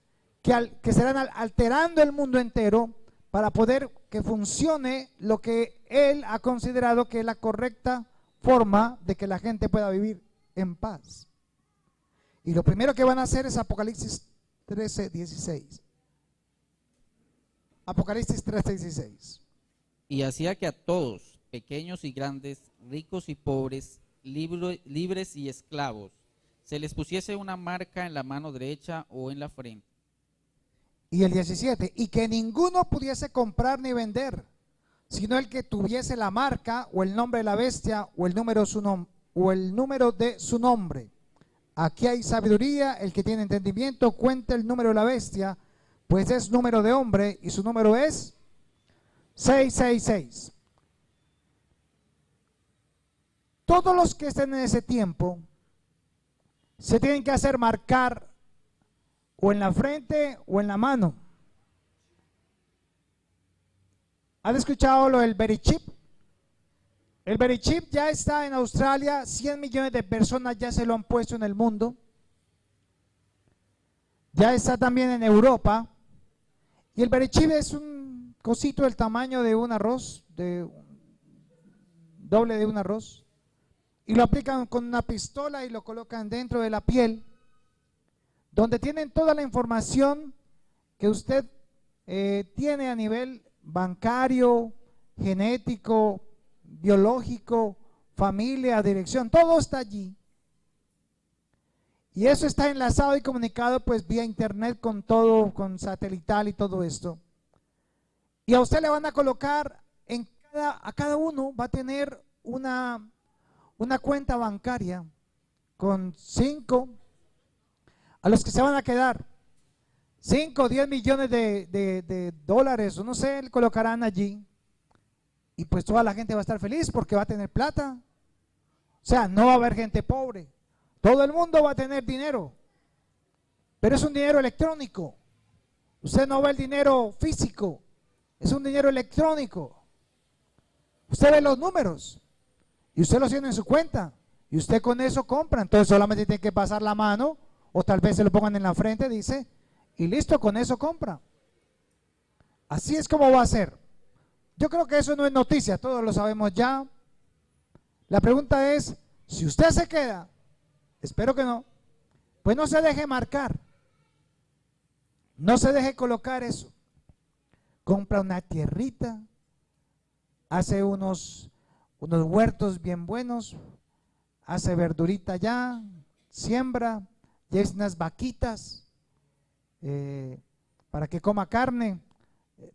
[SPEAKER 1] que serán alterando el mundo entero para poder que funcione lo que él ha considerado que es la correcta forma de que la gente pueda vivir en paz. Y lo primero que van a hacer es Apocalipsis 13, 16. Apocalipsis 13, 16.
[SPEAKER 2] Y hacía que a todos, pequeños y grandes, ricos y pobres, libres y esclavos, se les pusiese una marca en la mano derecha o en la frente.
[SPEAKER 1] Y el 17, y que ninguno pudiese comprar ni vender, sino el que tuviese la marca o el nombre de la bestia o el número de su nombre. Aquí hay sabiduría, el que tiene entendimiento cuenta el número de la bestia, pues es número de hombre y su número es 666. Todos los que estén en ese tiempo se tienen que hacer marcar o en la frente o en la mano. ¿Han escuchado lo del Verichip? El Verichip ya está en Australia, 100 millones de personas ya se lo han puesto en el mundo. Ya está también en Europa. Y el Verichip es un cosito del tamaño de un arroz, doble de un arroz. Y lo aplican con una pistola y lo colocan dentro de la piel, donde tienen toda la información que usted tiene a nivel bancario, genético, biológico, familia, dirección, todo está allí. Y eso está enlazado y comunicado pues vía internet con todo, con satelital y todo esto. Y a usted le van a colocar, a cada uno va a tener una cuenta bancaria con 5, a los que se van a quedar, 5 o 10 millones de dólares, o no sé, le colocarán allí. Y pues toda la gente va a estar feliz porque va a tener plata. O sea, no va a haber gente pobre. Todo el mundo va a tener dinero. Pero es un dinero electrónico. Usted no ve el dinero físico. Es un dinero electrónico. Usted ve los números. Y usted los tiene en su cuenta. Y usted con eso compra. Entonces solamente tiene que pasar la mano. O tal vez se lo pongan en la frente, dice. Y listo, con eso compra. Así es como va a ser. Yo creo que eso no es noticia. Todos lo sabemos ya. La pregunta es, si usted se queda, espero que no, pues no se deje marcar, no se deje colocar eso. Compra una tierrita, hace unos huertos bien buenos, hace verdurita ya, siembra, lleva unas vaquitas para que coma carne.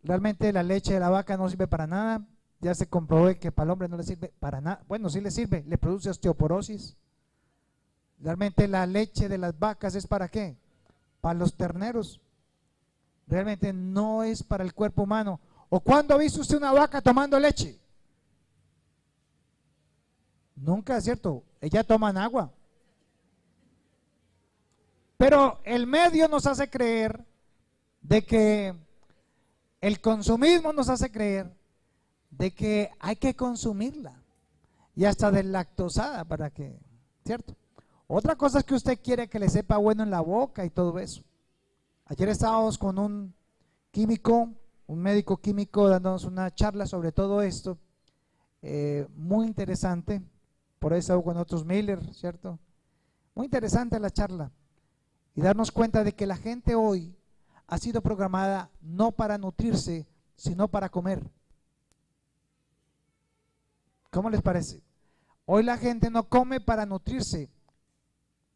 [SPEAKER 1] Realmente la leche de la vaca no sirve para nada. Ya se comprobó que para el hombre no le sirve para nada. Bueno, sí le sirve, le produce osteoporosis. Realmente la leche de las vacas es para qué? Para los terneros. Realmente no es para el cuerpo humano. ¿O cuándo ha visto usted una vaca tomando leche? Nunca, es cierto. Ellas toman agua. Pero el medio nos hace creer de que el consumismo nos hace creer de que hay que consumirla y hasta deslactosada para que, ¿cierto? Otra cosa es que usted quiere que le sepa bueno en la boca y todo eso. Ayer estábamos con un químico, un médico químico dándonos una charla sobre todo esto, muy interesante, por eso con otros Miller, ¿cierto? Muy interesante la charla y darnos cuenta de que la gente hoy ha sido programada no para nutrirse, sino para comer. ¿Cómo les parece? Hoy la gente no come para nutrirse,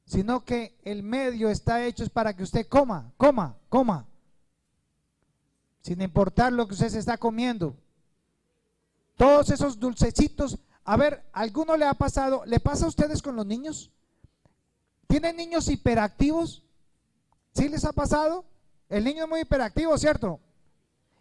[SPEAKER 1] sino que el medio está hecho es para que usted coma, sin importar lo que usted se está comiendo. Todos esos dulcecitos, a ver, ¿alguno le ha pasado? ¿Le pasa a ustedes con los niños? ¿Tienen niños hiperactivos? ¿Sí les ha pasado? El niño es muy hiperactivo, ¿cierto?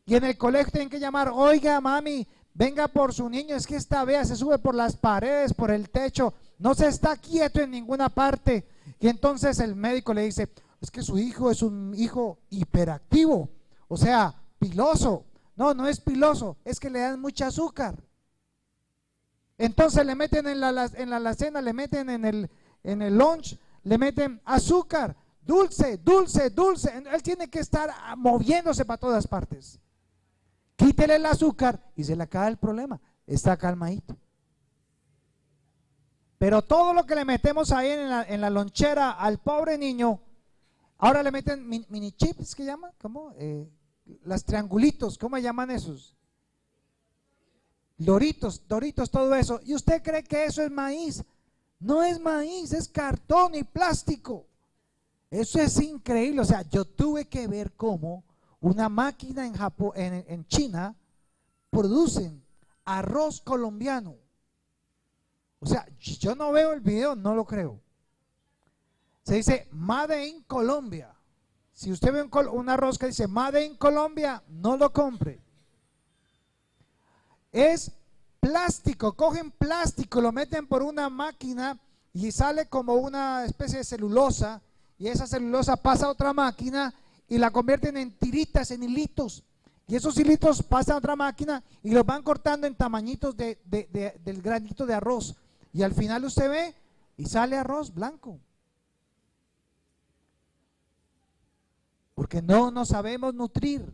[SPEAKER 1] Y en el colegio tienen que llamar, oiga mami, venga por su niño, es que esta vea, se sube por las paredes, por el techo, no se está quieto en ninguna parte. Y entonces el médico le dice, es que su hijo es un hijo hiperactivo, o sea, piloso. No, no es piloso, es que le dan mucho azúcar. Entonces le meten en la alacena, le meten en el lunch, le meten azúcar, dulce. Él tiene que estar moviéndose para todas partes. Quítele el azúcar y se le acaba el problema, está calmadito. Pero todo lo que le metemos ahí en la lonchera al pobre niño, ahora le meten mini chips, ¿qué llama? ¿Cómo? Las triangulitos, ¿cómo llaman esos? Doritos, todo eso. ¿Y usted cree que eso es maíz? No es maíz, es cartón y plástico. Eso es increíble. O sea, yo tuve que ver cómo una máquina en China producen arroz colombiano. O sea, yo no veo el video, no lo creo. Se dice Made in Colombia. Si usted ve un arroz que dice Made in Colombia, no lo compre. Es plástico, cogen plástico, lo meten por una máquina y sale como una especie de celulosa, y esa celulosa pasa a otra máquina y la convierten en tiritas, en hilitos, y esos hilitos pasan a otra máquina y los van cortando en tamañitos del granito de arroz, y al final usted ve y sale arroz blanco, porque no nos sabemos nutrir.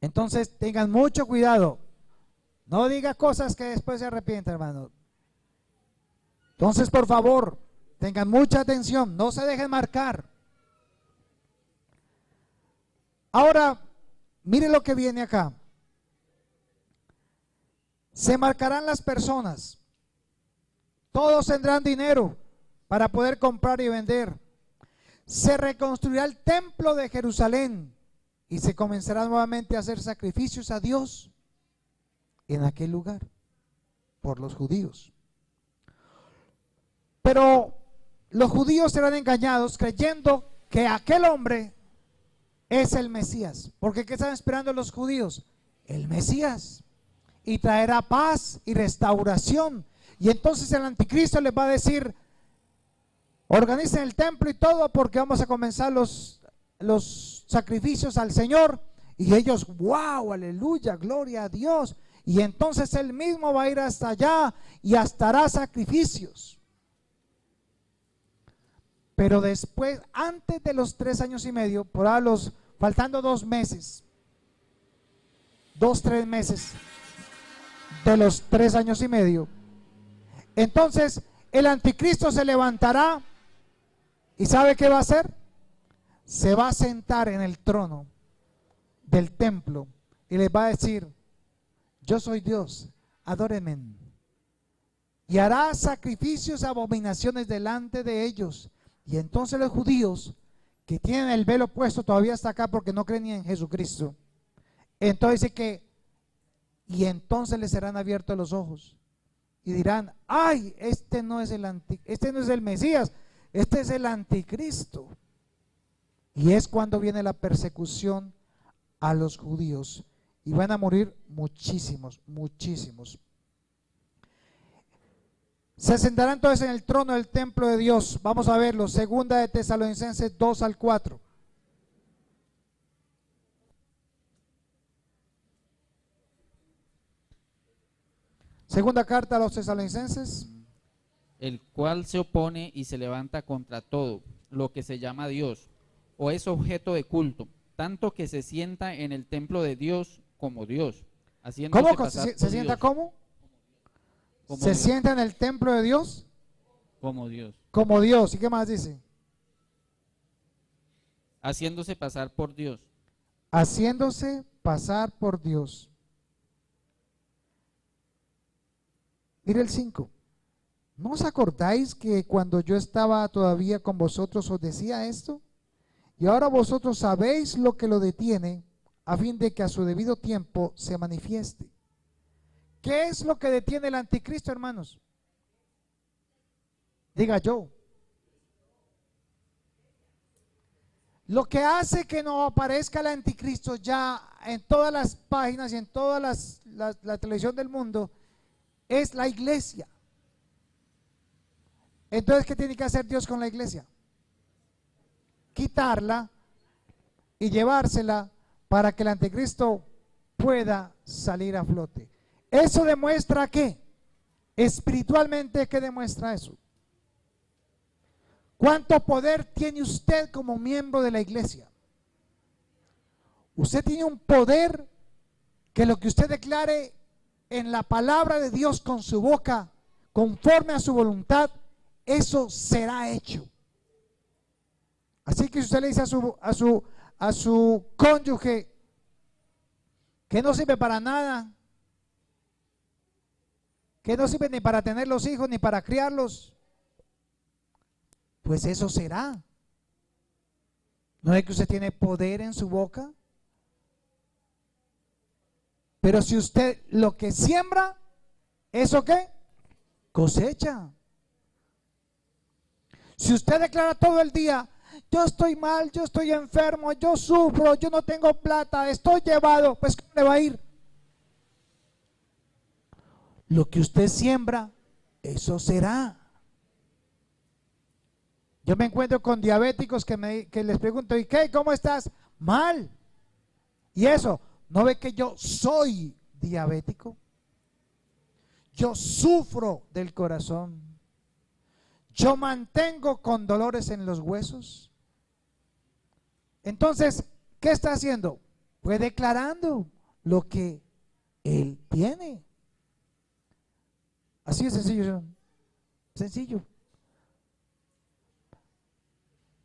[SPEAKER 1] Entonces tengan mucho cuidado, no diga cosas que después se arrepienten, hermano. Entonces, por favor, Tengan mucha atención, no se dejen marcar. Ahora, mire lo que viene acá. Se marcarán las personas. Todos tendrán dinero para poder comprar y vender. Se reconstruirá el templo de Jerusalén y se comenzará nuevamente a hacer sacrificios a Dios en aquel lugar por los judíos. Pero los judíos serán engañados creyendo que aquel hombre es el Mesías. Porque ¿qué están esperando los judíos? El Mesías. Y traerá paz y restauración. Y entonces el anticristo les va a decir: organicen el templo y todo, porque vamos a comenzar los sacrificios al Señor. Y ellos, wow, aleluya, gloria a Dios. Y entonces él mismo va a ir hasta allá y hasta hará sacrificios. Pero después, antes de los 3 años y medio, por ahora faltando 2 meses, 2-3 meses de los 3 años y medio, entonces el anticristo se levantará y ¿sabe qué va a hacer? Se va a sentar en el trono del templo y les va a decir: yo soy Dios, adórenme. Y hará sacrificios, abominaciones delante de ellos. Y entonces los judíos que tienen el velo puesto todavía hasta acá porque no creen ni en Jesucristo, entonces dice que, y entonces les serán abiertos los ojos y dirán: ay, este no es el Mesías, este es el anticristo. Y es cuando viene la persecución a los judíos y van a morir muchísimos, muchísimos. Se sentará entonces en el trono del templo de Dios. Vamos a verlo, 2 de Tesalonicenses 2-4. Segunda carta a los Tesalonicenses.
[SPEAKER 2] El cual se opone y se levanta contra todo lo que se llama Dios o es objeto de culto, tanto que se sienta en el templo de Dios como Dios, haciéndose
[SPEAKER 1] ¿Cómo
[SPEAKER 2] pasar
[SPEAKER 1] se
[SPEAKER 2] por
[SPEAKER 1] sienta?
[SPEAKER 2] Dios.
[SPEAKER 1] ¿Cómo?
[SPEAKER 2] Como
[SPEAKER 1] Se
[SPEAKER 2] Dios.
[SPEAKER 1] sienta en el templo de Dios
[SPEAKER 2] Como Dios,
[SPEAKER 1] como Dios. ¿Y qué más dice?
[SPEAKER 2] haciéndose pasar por Dios.
[SPEAKER 1] Haciéndose pasar por Dios. Mire el 5. ¿No os acordáis que cuando yo estaba todavía con vosotros os decía esto? Y ahora vosotros sabéis lo que lo detiene, a fin de que a su debido tiempo se manifieste. ¿Qué es lo que detiene el anticristo, hermanos? Diga yo. Lo que hace que no aparezca el anticristo ya en todas las páginas y en toda la televisión del mundo es la iglesia. Entonces, ¿qué tiene que hacer Dios con la iglesia? Quitarla y llevársela para que el anticristo pueda salir a flote. ¿Eso demuestra qué? Espiritualmente, ¿qué demuestra eso? ¿Cuánto poder tiene usted como miembro de la iglesia? Usted tiene un poder que lo que usted declare en la palabra de Dios con su boca, conforme a su voluntad, eso será hecho. Así que si usted le dice a su cónyuge que no sirve para nada, que no sirve ni para tener los hijos ni para criarlos, pues eso será. ¿No es que usted tiene poder en su boca? Pero si usted lo que siembra, ¿eso qué? Cosecha. Si usted declara todo el día: yo estoy mal, yo estoy enfermo, yo sufro, yo no tengo plata, estoy llevado, pues ¿cómo le va a ir? Lo que usted siembra, eso será. Yo me encuentro con diabéticos que les pregunto: ¿y qué? ¿Cómo estás? Mal. ¿Y eso? ¿No ve que yo soy diabético? Yo sufro del corazón. Yo mantengo con dolores en los huesos. Entonces, ¿qué está haciendo? Pues declarando lo que él tiene. Así de sencillo. Sencillo.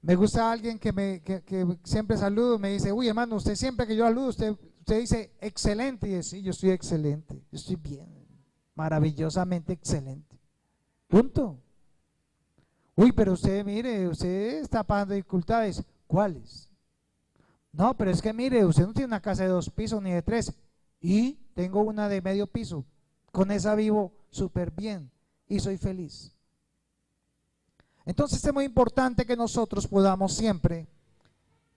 [SPEAKER 1] Me gusta alguien que siempre saludo, me dice, uy hermano, usted siempre que yo saludo, usted dice excelente. Y dice, sí, yo estoy excelente, yo estoy bien, maravillosamente excelente. Punto. Uy, pero usted, mire, usted está pasando dificultades. ¿Cuáles? No, pero es que mire, usted no tiene una casa de 2 pisos ni de 3. Y tengo una de medio piso. Con esa vivo súper bien y soy feliz. Entonces es muy importante que nosotros podamos siempre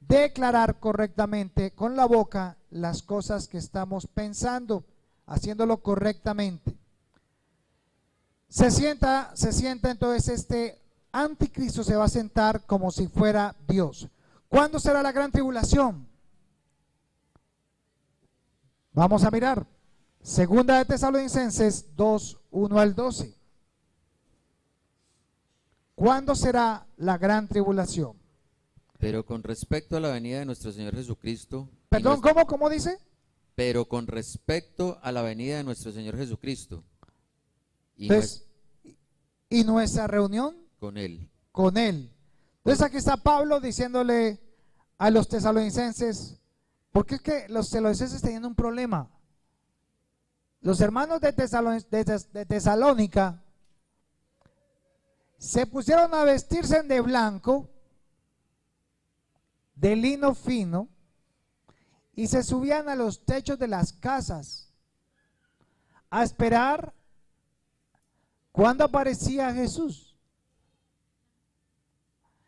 [SPEAKER 1] declarar correctamente con la boca las cosas que estamos pensando, haciéndolo correctamente. Se sienta entonces este anticristo, se va a sentar como si fuera Dios. ¿Cuándo será la gran tribulación? Vamos a mirar. Segunda de Tesalonicenses 2, 1 al 12. ¿Cuándo será la gran tribulación?
[SPEAKER 3] Pero con respecto a la venida de nuestro Señor Jesucristo.
[SPEAKER 1] Perdón, ¿cómo dice?
[SPEAKER 3] Pero con respecto a la venida de nuestro Señor Jesucristo.
[SPEAKER 1] Entonces, ¿y nuestra reunión?
[SPEAKER 3] Con Él.
[SPEAKER 1] Con Él. Entonces aquí está Pablo diciéndole a los tesalonicenses, porque es que los tesalonicenses tenían un problema. Los hermanos de Tesalónica se pusieron a vestirse de blanco, de lino fino, y se subían a los techos de las casas a esperar cuando aparecía Jesús.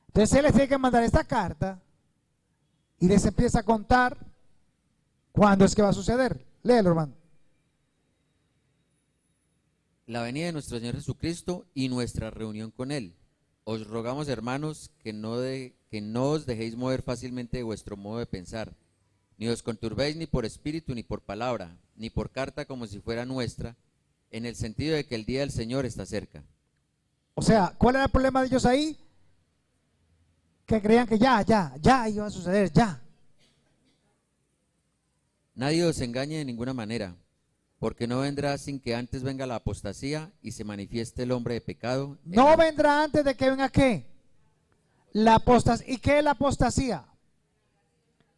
[SPEAKER 1] Entonces él les tiene que mandar esta carta y les empieza a contar cuándo es que va a suceder. Léelo, hermano.
[SPEAKER 3] La venida de nuestro Señor Jesucristo y nuestra reunión con Él. Os rogamos, hermanos, que no os dejéis mover fácilmente de vuestro modo de pensar, ni os conturbéis ni por espíritu, ni por palabra, ni por carta como si fuera nuestra, en el sentido de que el día del Señor está cerca.
[SPEAKER 1] O sea, ¿cuál era el problema de ellos ahí? Que creían que ya iba a suceder, ya.
[SPEAKER 3] Nadie os engañe de ninguna manera, porque no vendrá sin que antes venga la apostasía y se manifieste el hombre de pecado.
[SPEAKER 1] No vendrá antes de que venga ¿qué? La apostasía. ¿Y qué es la apostasía?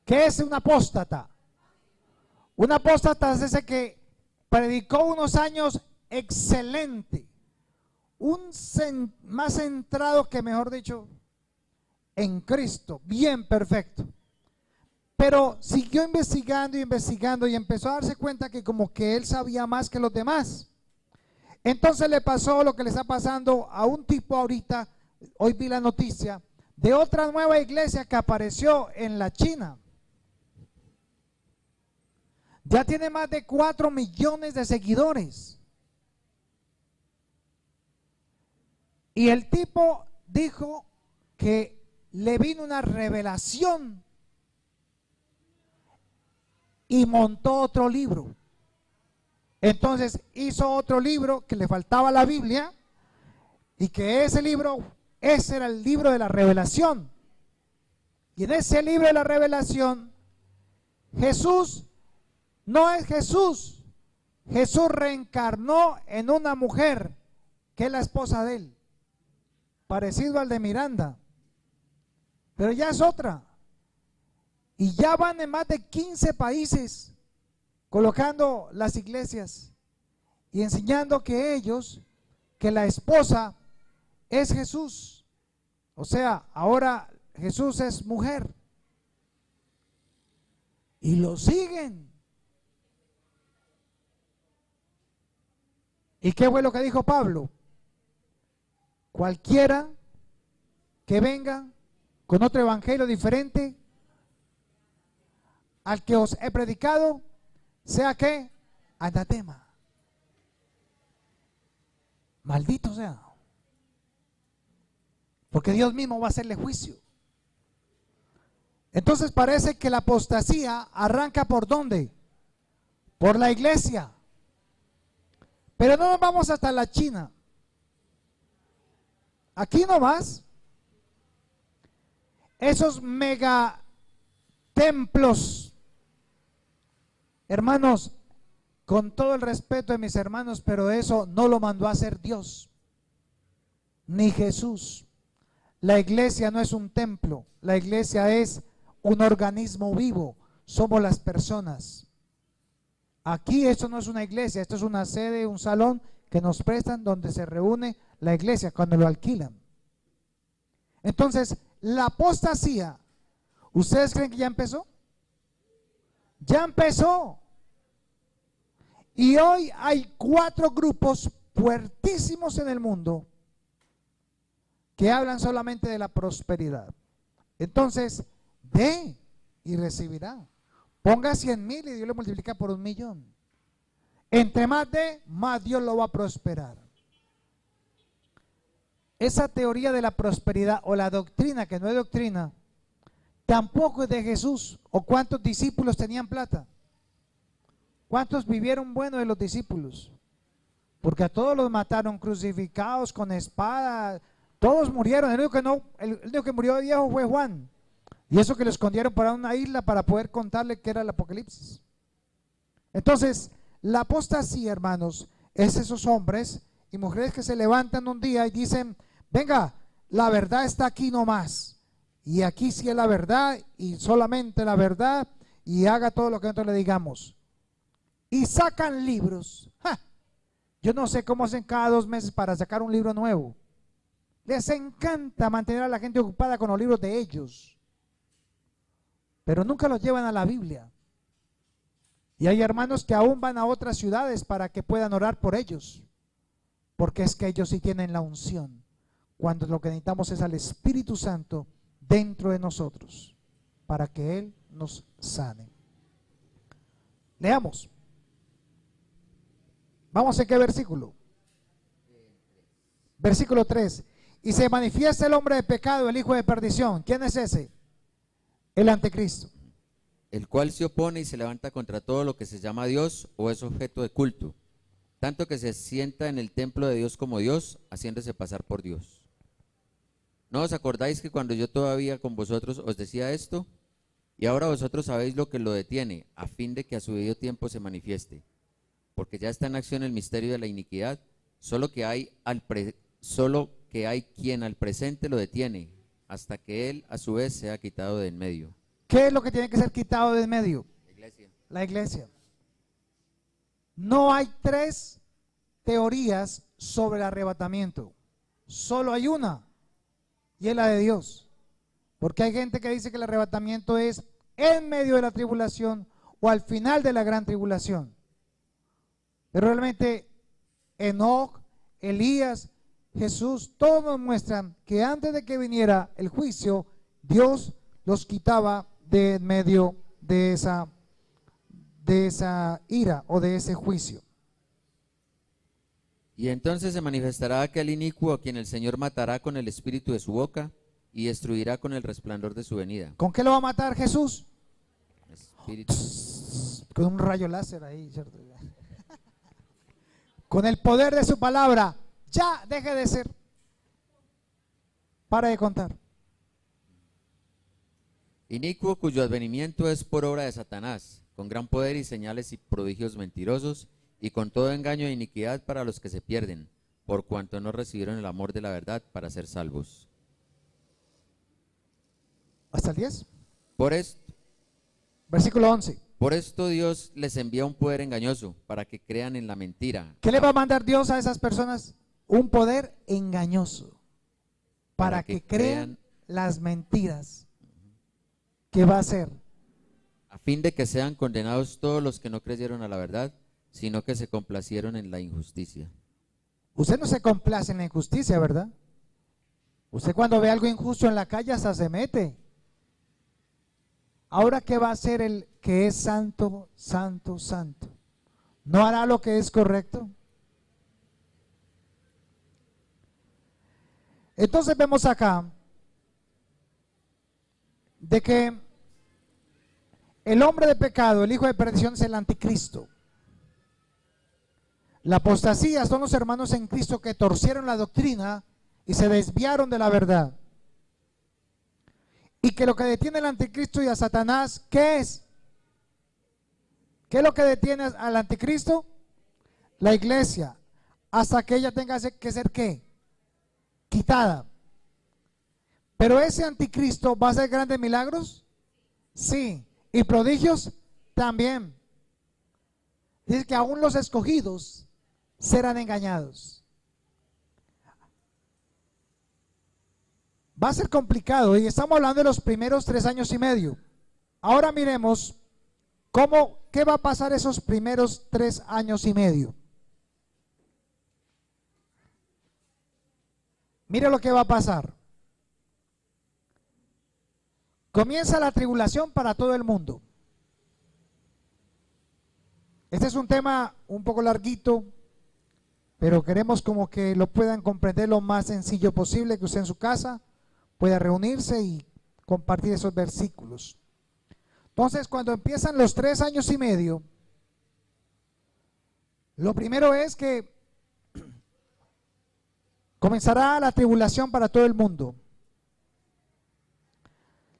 [SPEAKER 1] ¿Qué es un apóstata? Un apóstata es ese que predicó unos años excelente, más centrado que, mejor dicho, en Cristo, bien perfecto. Pero siguió investigando y empezó a darse cuenta que como que él sabía más que los demás. Entonces le pasó lo que le está pasando a un tipo ahorita, hoy vi la noticia, de otra nueva iglesia que apareció en la China. Ya tiene más de 4 millones de seguidores. Y el tipo dijo que le vino una revelación y montó otro libro. Entonces hizo otro libro que le faltaba a la Biblia, y que ese era el libro de la revelación. Y en ese libro de la revelación, Jesús no es Jesús. Jesús reencarnó en una mujer que es la esposa de él, parecido al de Miranda, pero ya es otra. Y ya van en más de 15 países colocando las iglesias y enseñando que la esposa es Jesús. O sea, ahora Jesús es mujer. Y lo siguen. ¿Y qué fue lo que dijo Pablo? Cualquiera que venga con otro evangelio diferente al que os he predicado, sea que anatema. Maldito sea. Porque Dios mismo va a hacerle juicio. Entonces parece que la apostasía arranca ¿por dónde? Por la iglesia. Pero no nos vamos hasta la China. Aquí nomás, esos mega templos, hermanos, con todo el respeto de mis hermanos, pero eso no lo mandó a hacer Dios, ni Jesús. La iglesia no es un templo, la iglesia es un organismo vivo, somos las personas. Aquí esto no es una iglesia, esto es una sede, un salón que nos prestan donde se reúne la iglesia cuando lo alquilan. Entonces, la apostasía, ¿ustedes creen que ya empezó? Ya empezó. Y hoy hay 4 grupos fuertísimos en el mundo que hablan solamente de la prosperidad. Entonces, dé y recibirá. Ponga 100,000 y Dios lo multiplica por 1,000,000. Entre más dé, más Dios lo va a prosperar. Esa teoría de la prosperidad o la doctrina, que no es doctrina, tampoco es de Jesús. ¿O cuántos discípulos tenían plata? ¿Cuántos vivieron bueno de los discípulos? Porque a todos los mataron crucificados con espada. Todos murieron. El único que murió de viejo fue Juan. Y eso que lo escondieron para una isla para poder contarle que era el Apocalipsis. Entonces, la apostasía, hermanos, es esos hombres y mujeres que se levantan un día y dicen, venga, la verdad está aquí nomás. Y aquí sí es la verdad y solamente la verdad, y haga todo lo que nosotros le digamos. Y sacan libros. ¡Ja! Yo no sé cómo hacen cada 2 meses para sacar un libro nuevo. Les encanta mantener a la gente ocupada con los libros de ellos, pero nunca los llevan a la Biblia. Y hay hermanos que aún van a otras ciudades para que puedan orar por ellos, porque es que ellos sí tienen la unción, cuando lo que necesitamos es al Espíritu Santo dentro de nosotros, para que Él nos sane. Leamos. Vamos a qué versículo. Versículo 3. Y se manifiesta el hombre de pecado, el hijo de perdición. ¿Quién es ese? El anticristo.
[SPEAKER 3] El cual se opone y se levanta contra todo lo que se llama Dios o es objeto de culto, tanto que se sienta en el templo de Dios como Dios, haciéndose pasar por Dios. ¿No os acordáis que cuando yo todavía con vosotros os decía esto? Y ahora vosotros sabéis lo que lo detiene, a fin de que a su debido tiempo se manifieste. Porque ya está en acción el misterio de la iniquidad, solo que hay quien al presente lo detiene, hasta que él a su vez sea quitado de en medio.
[SPEAKER 1] ¿Qué es lo que tiene que ser quitado de en medio?
[SPEAKER 3] La iglesia.
[SPEAKER 1] La iglesia. No hay 3 teorías sobre el arrebatamiento, solo hay una, y es la de Dios. Porque hay gente que dice que el arrebatamiento es en medio de la tribulación o al final de la gran tribulación. Pero realmente Enoc, Elías, Jesús, todos nos muestran que antes de que viniera el juicio, Dios los quitaba de en medio de esa ira o de ese juicio.
[SPEAKER 3] Y entonces se manifestará aquel inicuo a quien el Señor matará con el espíritu de su boca y destruirá con el resplandor de su venida.
[SPEAKER 1] ¿Con qué lo va a matar Jesús?
[SPEAKER 3] Espíritu.
[SPEAKER 1] Con un rayo láser ahí, ¿cierto? Con el poder de su palabra. Ya, deje de ser. Para de contar.
[SPEAKER 3] Inicuo cuyo advenimiento es por obra de Satanás, con gran poder y señales y prodigios mentirosos, y con todo engaño e iniquidad para los que se pierden, por cuanto no recibieron el amor de la verdad para ser salvos.
[SPEAKER 1] ¿Hasta el 10? Versículo 11.
[SPEAKER 3] Por esto Dios les envía un poder engañoso, para que crean en la mentira.
[SPEAKER 1] ¿Qué le va a mandar Dios a esas personas? Un poder engañoso, para que crean las mentiras. ¿Qué va a hacer?
[SPEAKER 3] A fin de que sean condenados todos los que no creyeron a la verdad, sino que se complacieron en la injusticia.
[SPEAKER 1] Usted no se complace en la injusticia, ¿verdad? Usted cuando ve algo injusto en la calle hasta se mete. Ahora, ¿qué va a hacer el que es santo, santo, santo? ¿No hará lo que es correcto? Entonces vemos acá de que el hombre de pecado, el hijo de perdición, es el anticristo. La apostasía son los hermanos en Cristo que torcieron la doctrina y se desviaron de la verdad. Y que lo que detiene al anticristo y a Satanás, ¿qué es? ¿Qué es lo que detiene al anticristo? La iglesia, hasta que ella tenga que ser ¿qué? Quitada. Pero ese anticristo va a hacer grandes milagros. Sí. Y prodigios también. Dice que aún los escogidos serán engañados. Va a ser complicado y estamos hablando de los primeros 3 años y medio. Ahora miremos qué va a pasar esos primeros 3 años y medio. Mire lo que va a pasar. Comienza la tribulación para todo el mundo. Este es un tema un poco larguito, pero queremos como que lo puedan comprender lo más sencillo posible, que usted en su casa pueda reunirse y compartir esos versículos. Entonces, cuando empiezan los 3 años y medio, lo primero es que comenzará la tribulación para todo el mundo.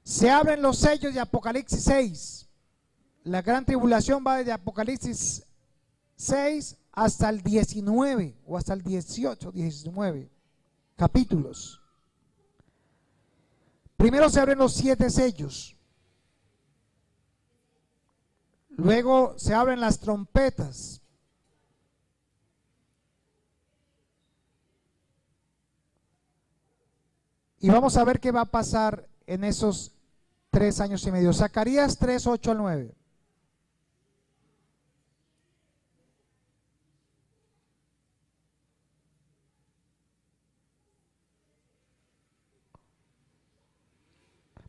[SPEAKER 1] Se abren los sellos de Apocalipsis 6. La gran tribulación va desde Apocalipsis 6 hasta el 19 o hasta el 18, 19 capítulos. Primero se abren los 7 sellos. Luego se abren las trompetas. Y vamos a ver qué va a pasar en esos 3 años y medio. Zacarías 3, 8 al 9.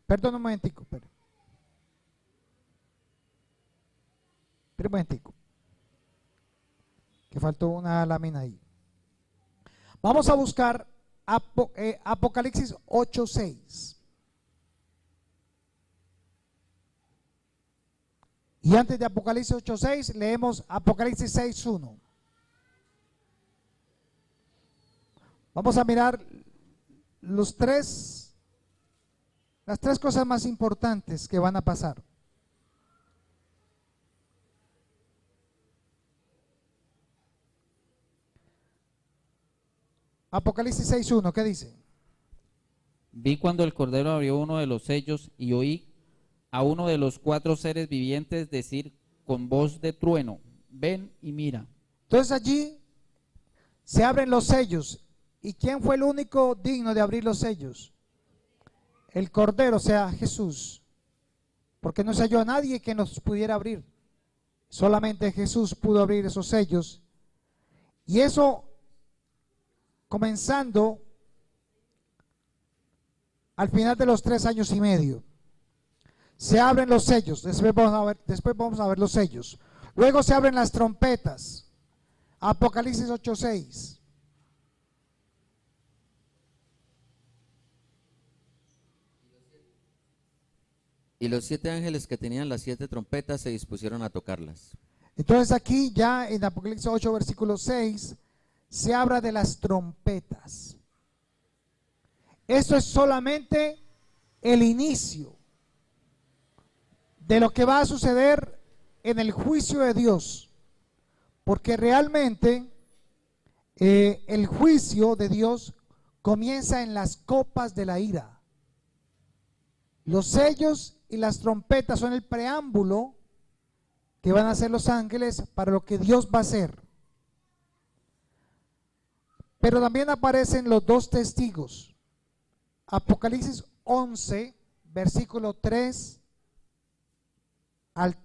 [SPEAKER 1] Perdón un momentico, espera un momentico, que faltó una lámina ahí. Vamos a buscar Apocalipsis 8:6. Y antes de Apocalipsis 8:6 leemos Apocalipsis 6:1. Vamos a mirar las 3 cosas más importantes que van a pasar. Apocalipsis 6:1, ¿qué dice?
[SPEAKER 2] Vi cuando el Cordero abrió uno de los sellos y oí a uno de los 4 seres vivientes decir con voz de trueno, ven y mira.
[SPEAKER 1] Entonces allí se abren los sellos. ¿Y quién fue el único digno de abrir los sellos? El Cordero, o sea, Jesús. Porque no se halló a nadie que nos pudiera abrir. Solamente Jesús pudo abrir esos sellos. Y eso comenzando al final de los 3 años y medio. Se abren los sellos. Después vamos a ver los sellos. Luego se abren las trompetas. Apocalipsis 8:6.
[SPEAKER 3] Y los 7 ángeles que tenían las 7 trompetas se dispusieron a tocarlas.
[SPEAKER 1] Entonces aquí ya en Apocalipsis 8 versículo 6 se habla de las trompetas. Esto es solamente el inicio de lo que va a suceder en el juicio de Dios, porque realmente el juicio de Dios comienza en las copas de la ira. Los sellos y las trompetas son el preámbulo que van a hacer los ángeles para lo que Dios va a hacer. Pero también aparecen los 2 testigos. Apocalipsis 11, versículo 3 al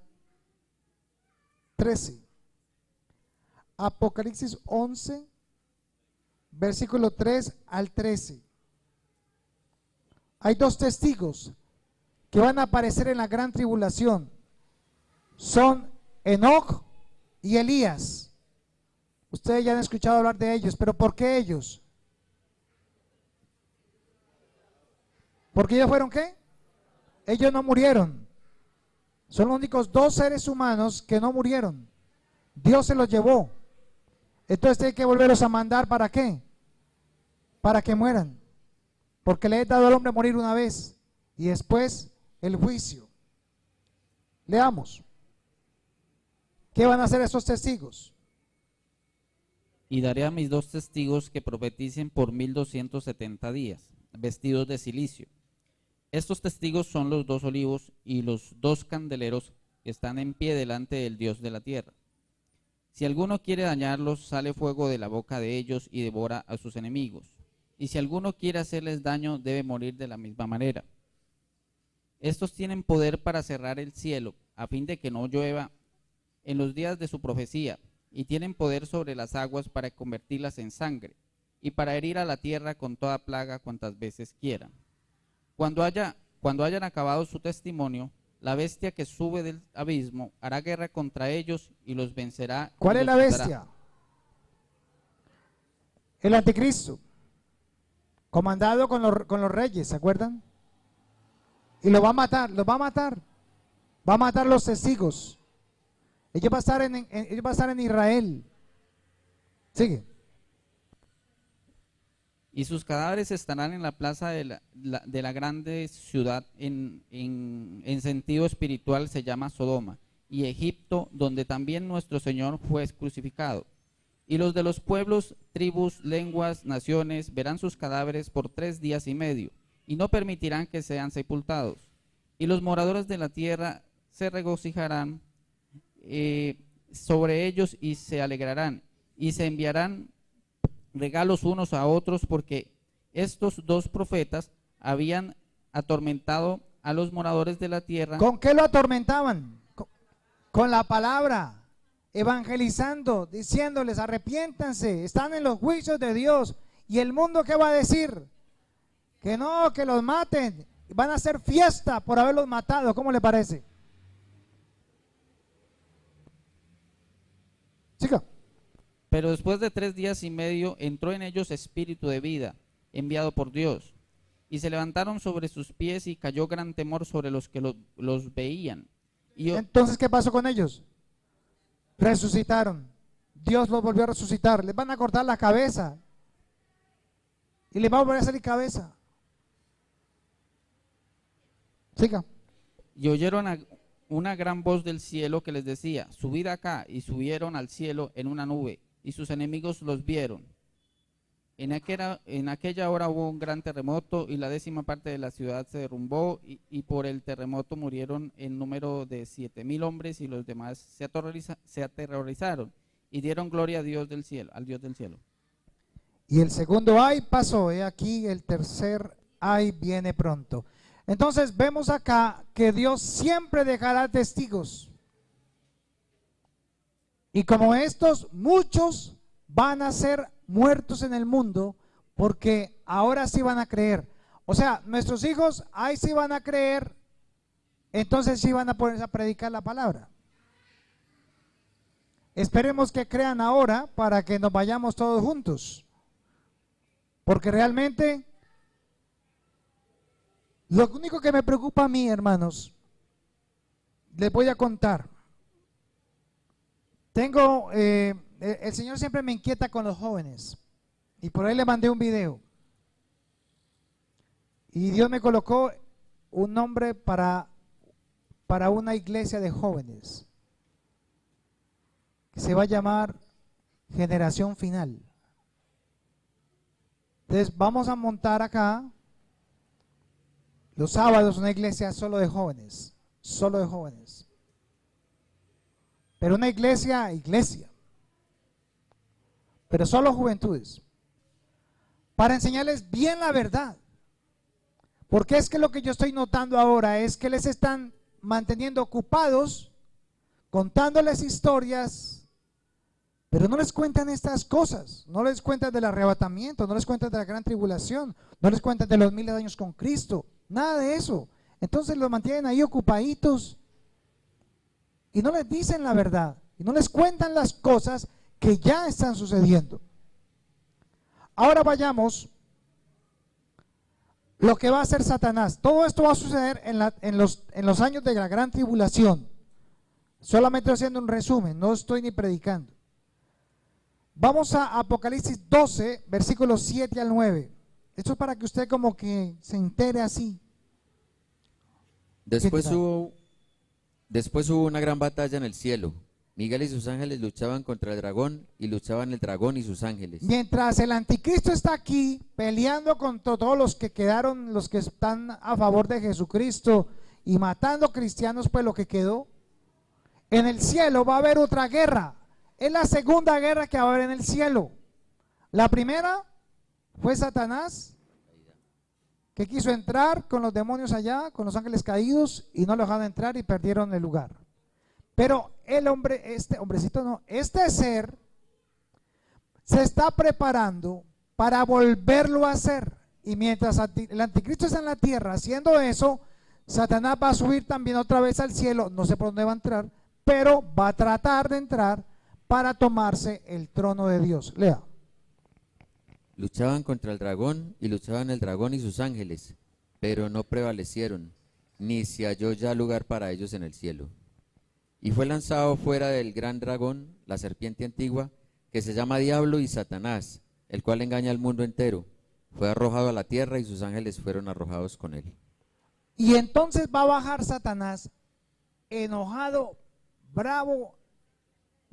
[SPEAKER 1] 13. Apocalipsis 11, versículo 3 al 13. Hay 2 testigos que van a aparecer en la gran tribulación. Son Enoc y Elías. Ustedes ya han escuchado hablar de ellos, pero ¿por qué ellos? ¿Porque ellos fueron qué? Ellos no murieron. Son los únicos 2 seres humanos que no murieron. Dios se los llevó. Entonces tiene que volverlos a mandar, ¿para qué? Para que mueran. Porque le he dado al hombre morir una vez y después el juicio. Leamos. ¿Qué van a hacer esos testigos?
[SPEAKER 2] Y daré a mis 2 testigos que profeticen por 1270 días. vestidos de cilicio. Estos testigos son los dos olivos y los dos candeleros que están en pie delante del Dios de la tierra. Si alguno quiere dañarlos, sale fuego de la boca de ellos y devora a sus enemigos. Y si alguno quiere hacerles daño, debe morir de la misma manera. Estos tienen poder para cerrar el cielo, a fin de que no llueva en los días de su profecía, y tienen poder sobre las aguas para convertirlas en sangre, y para herir a la tierra con toda plaga cuantas veces quieran. Cuando hayan acabado su testimonio, la bestia que sube del abismo hará guerra contra ellos y los vencerá.
[SPEAKER 1] ¿Cuál es la bestia? El anticristo, comandado con los reyes, ¿se acuerdan? Y lo va a matar, va a matar los testigos. Ellos va a estar en Israel. Sigue.
[SPEAKER 2] Y sus cadáveres estarán en la plaza de la grande ciudad, en sentido espiritual se llama Sodoma, y Egipto, donde también nuestro Señor fue crucificado. Y los de los pueblos, tribus, lenguas, naciones, verán sus cadáveres por 3 días y medio, y no permitirán que sean sepultados. Y los moradores de la tierra se regocijarán sobre ellos y se alegrarán, y se enviarán regalos unos a otros, porque estos dos profetas habían atormentado a los moradores de la tierra.
[SPEAKER 1] ¿Con qué lo atormentaban? Con la palabra, evangelizando, diciéndoles arrepiéntanse, están en los juicios de Dios. ¿Y el mundo qué va a decir? Que no, que los maten, van a hacer fiesta por haberlos matado. ¿Cómo le parece? Chica.
[SPEAKER 2] Pero después de 3 días y medio entró en ellos espíritu de vida, enviado por Dios. Y se levantaron sobre sus pies y cayó gran temor sobre los que los veían.
[SPEAKER 1] Entonces, ¿qué pasó con ellos? Resucitaron. Dios los volvió a resucitar. Les van a cortar la cabeza. Y les va a volver a salir cabeza. Siga.
[SPEAKER 2] Y oyeron una gran voz del cielo que les decía: subid acá. Y subieron al cielo en una nube. Y sus enemigos los vieron. En aquella hora hubo un gran terremoto y la 10ª parte de la ciudad se derrumbó y por el terremoto murieron en número de 7,000 hombres y los demás se aterrorizaron y dieron gloria a Dios del cielo, al Dios del cielo.
[SPEAKER 1] Y el segundo ay pasó, aquí el tercer ay viene pronto. Entonces vemos acá que Dios siempre dejará testigos. Y como estos, muchos van a ser muertos en el mundo, porque ahora sí van a creer. O sea, nuestros hijos ahí sí van a creer, entonces sí van a ponerse a predicar la palabra. Esperemos que crean ahora para que nos vayamos todos juntos, porque realmente lo único que me preocupa a mí, hermanos, les voy a contar. El Señor siempre me inquieta con los jóvenes y por ahí le mandé un video y Dios me colocó un nombre para una iglesia de jóvenes que se va a llamar Generación Final. Entonces vamos a montar acá los sábados una iglesia solo de jóvenes, pero una iglesia, pero solo juventudes, para enseñarles bien la verdad, porque es que lo que yo estoy notando ahora es que les están manteniendo ocupados, contándoles historias, pero no les cuentan estas cosas, no les cuentan del arrebatamiento, no les cuentan de la gran tribulación, no les cuentan de los 1000 años con Cristo, nada de eso. Entonces los mantienen ahí ocupaditos y no les dicen la verdad, y no les cuentan las cosas que ya están sucediendo. Ahora vayamos lo que va a hacer Satanás. Todo esto va a suceder en los años de la gran tribulación. Solamente haciendo un resumen, no estoy ni predicando. Vamos a Apocalipsis 12, versículos 7 al 9. Esto es para que usted como que se entere así.
[SPEAKER 3] Después hubo una gran batalla en el cielo. Miguel y sus ángeles luchaban contra el dragón y luchaban el dragón y sus ángeles.
[SPEAKER 1] Mientras el anticristo está aquí peleando contra todos los que quedaron, los que están a favor de Jesucristo y matando cristianos, pues lo que quedó, en el cielo va a haber otra guerra. Es la segunda guerra que va a haber en el cielo. La primera fue Satanás, que quiso entrar con los demonios allá, con los ángeles caídos, y no lo dejaron entrar y perdieron el lugar. Pero el hombre, este ser se está preparando para volverlo a hacer. Y mientras el anticristo está en la tierra haciendo eso, Satanás va a subir también otra vez al cielo, no sé por dónde va a entrar, pero va a tratar de entrar para tomarse el trono de Dios. Lea.
[SPEAKER 3] Luchaban contra el dragón y luchaban el dragón y sus ángeles, pero no prevalecieron, ni se halló ya lugar para ellos en el cielo. Y fue lanzado fuera del gran dragón, la serpiente antigua, que se llama Diablo y Satanás, el cual engaña al mundo entero. Fue arrojado a la tierra y sus ángeles fueron arrojados con él.
[SPEAKER 1] Y entonces va a bajar Satanás, enojado, bravo,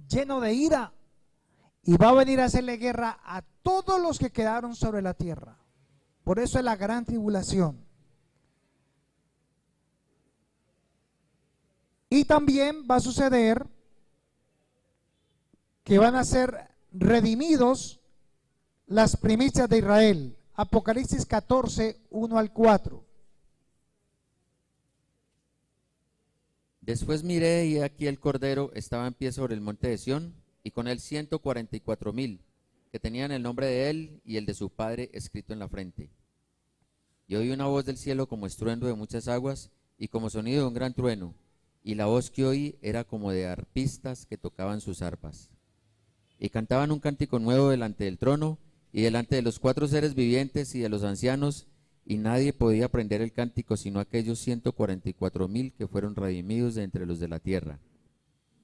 [SPEAKER 1] lleno de ira, y va a venir a hacerle guerra a todos los que quedaron sobre la tierra. Por eso es la gran tribulación. Y también va a suceder que van a ser redimidos las primicias de Israel. Apocalipsis 14, 1 al 4.
[SPEAKER 3] Después miré y aquí el Cordero estaba en pie sobre el monte de Sión, y con él 144,000, que tenían el nombre de él y el de su padre escrito en la frente. Y oí una voz del cielo como estruendo de muchas aguas y como sonido de un gran trueno, y la voz que oí era como de arpistas que tocaban sus arpas. Y cantaban un cántico nuevo delante del trono y delante de los 4 seres vivientes y de los ancianos, y nadie podía aprender el cántico sino aquellos 144,000 que fueron redimidos de entre los de la tierra.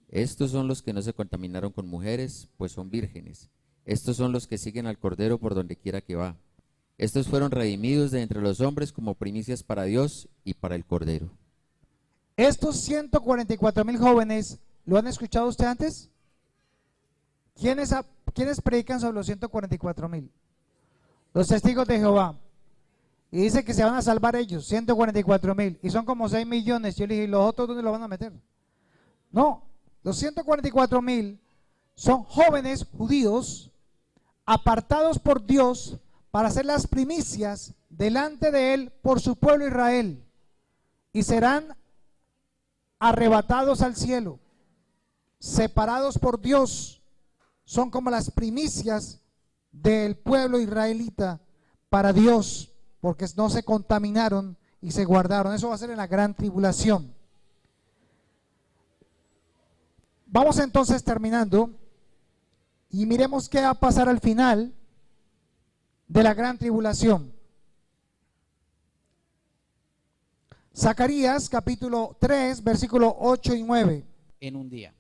[SPEAKER 3] Estos son los que no se contaminaron con mujeres, pues son vírgenes. Estos son los que siguen al Cordero por donde quiera que va. Estos fueron redimidos de entre los hombres como primicias para Dios y para el Cordero.
[SPEAKER 1] Estos 144,000 jóvenes, ¿lo han escuchado usted antes? ¿Quiénes predican sobre los 144,000? Los testigos de Jehová. Y dice que se van a salvar ellos, 144,000. Y son como 6 millones. Yo le dije, ¿y los otros dónde lo van a meter? No, los 144,000 son jóvenes judíos apartados por Dios para hacer las primicias delante de Él por su pueblo Israel. Y serán arrebatados al cielo, separados por Dios. Son como las primicias del pueblo israelita para Dios, porque no se contaminaron y se guardaron. Eso va a ser en la gran tribulación. Vamos entonces terminando y miremos qué va a pasar al final de la gran tribulación. Zacarías capítulo 3, versículo 8 y 9.
[SPEAKER 2] En un día.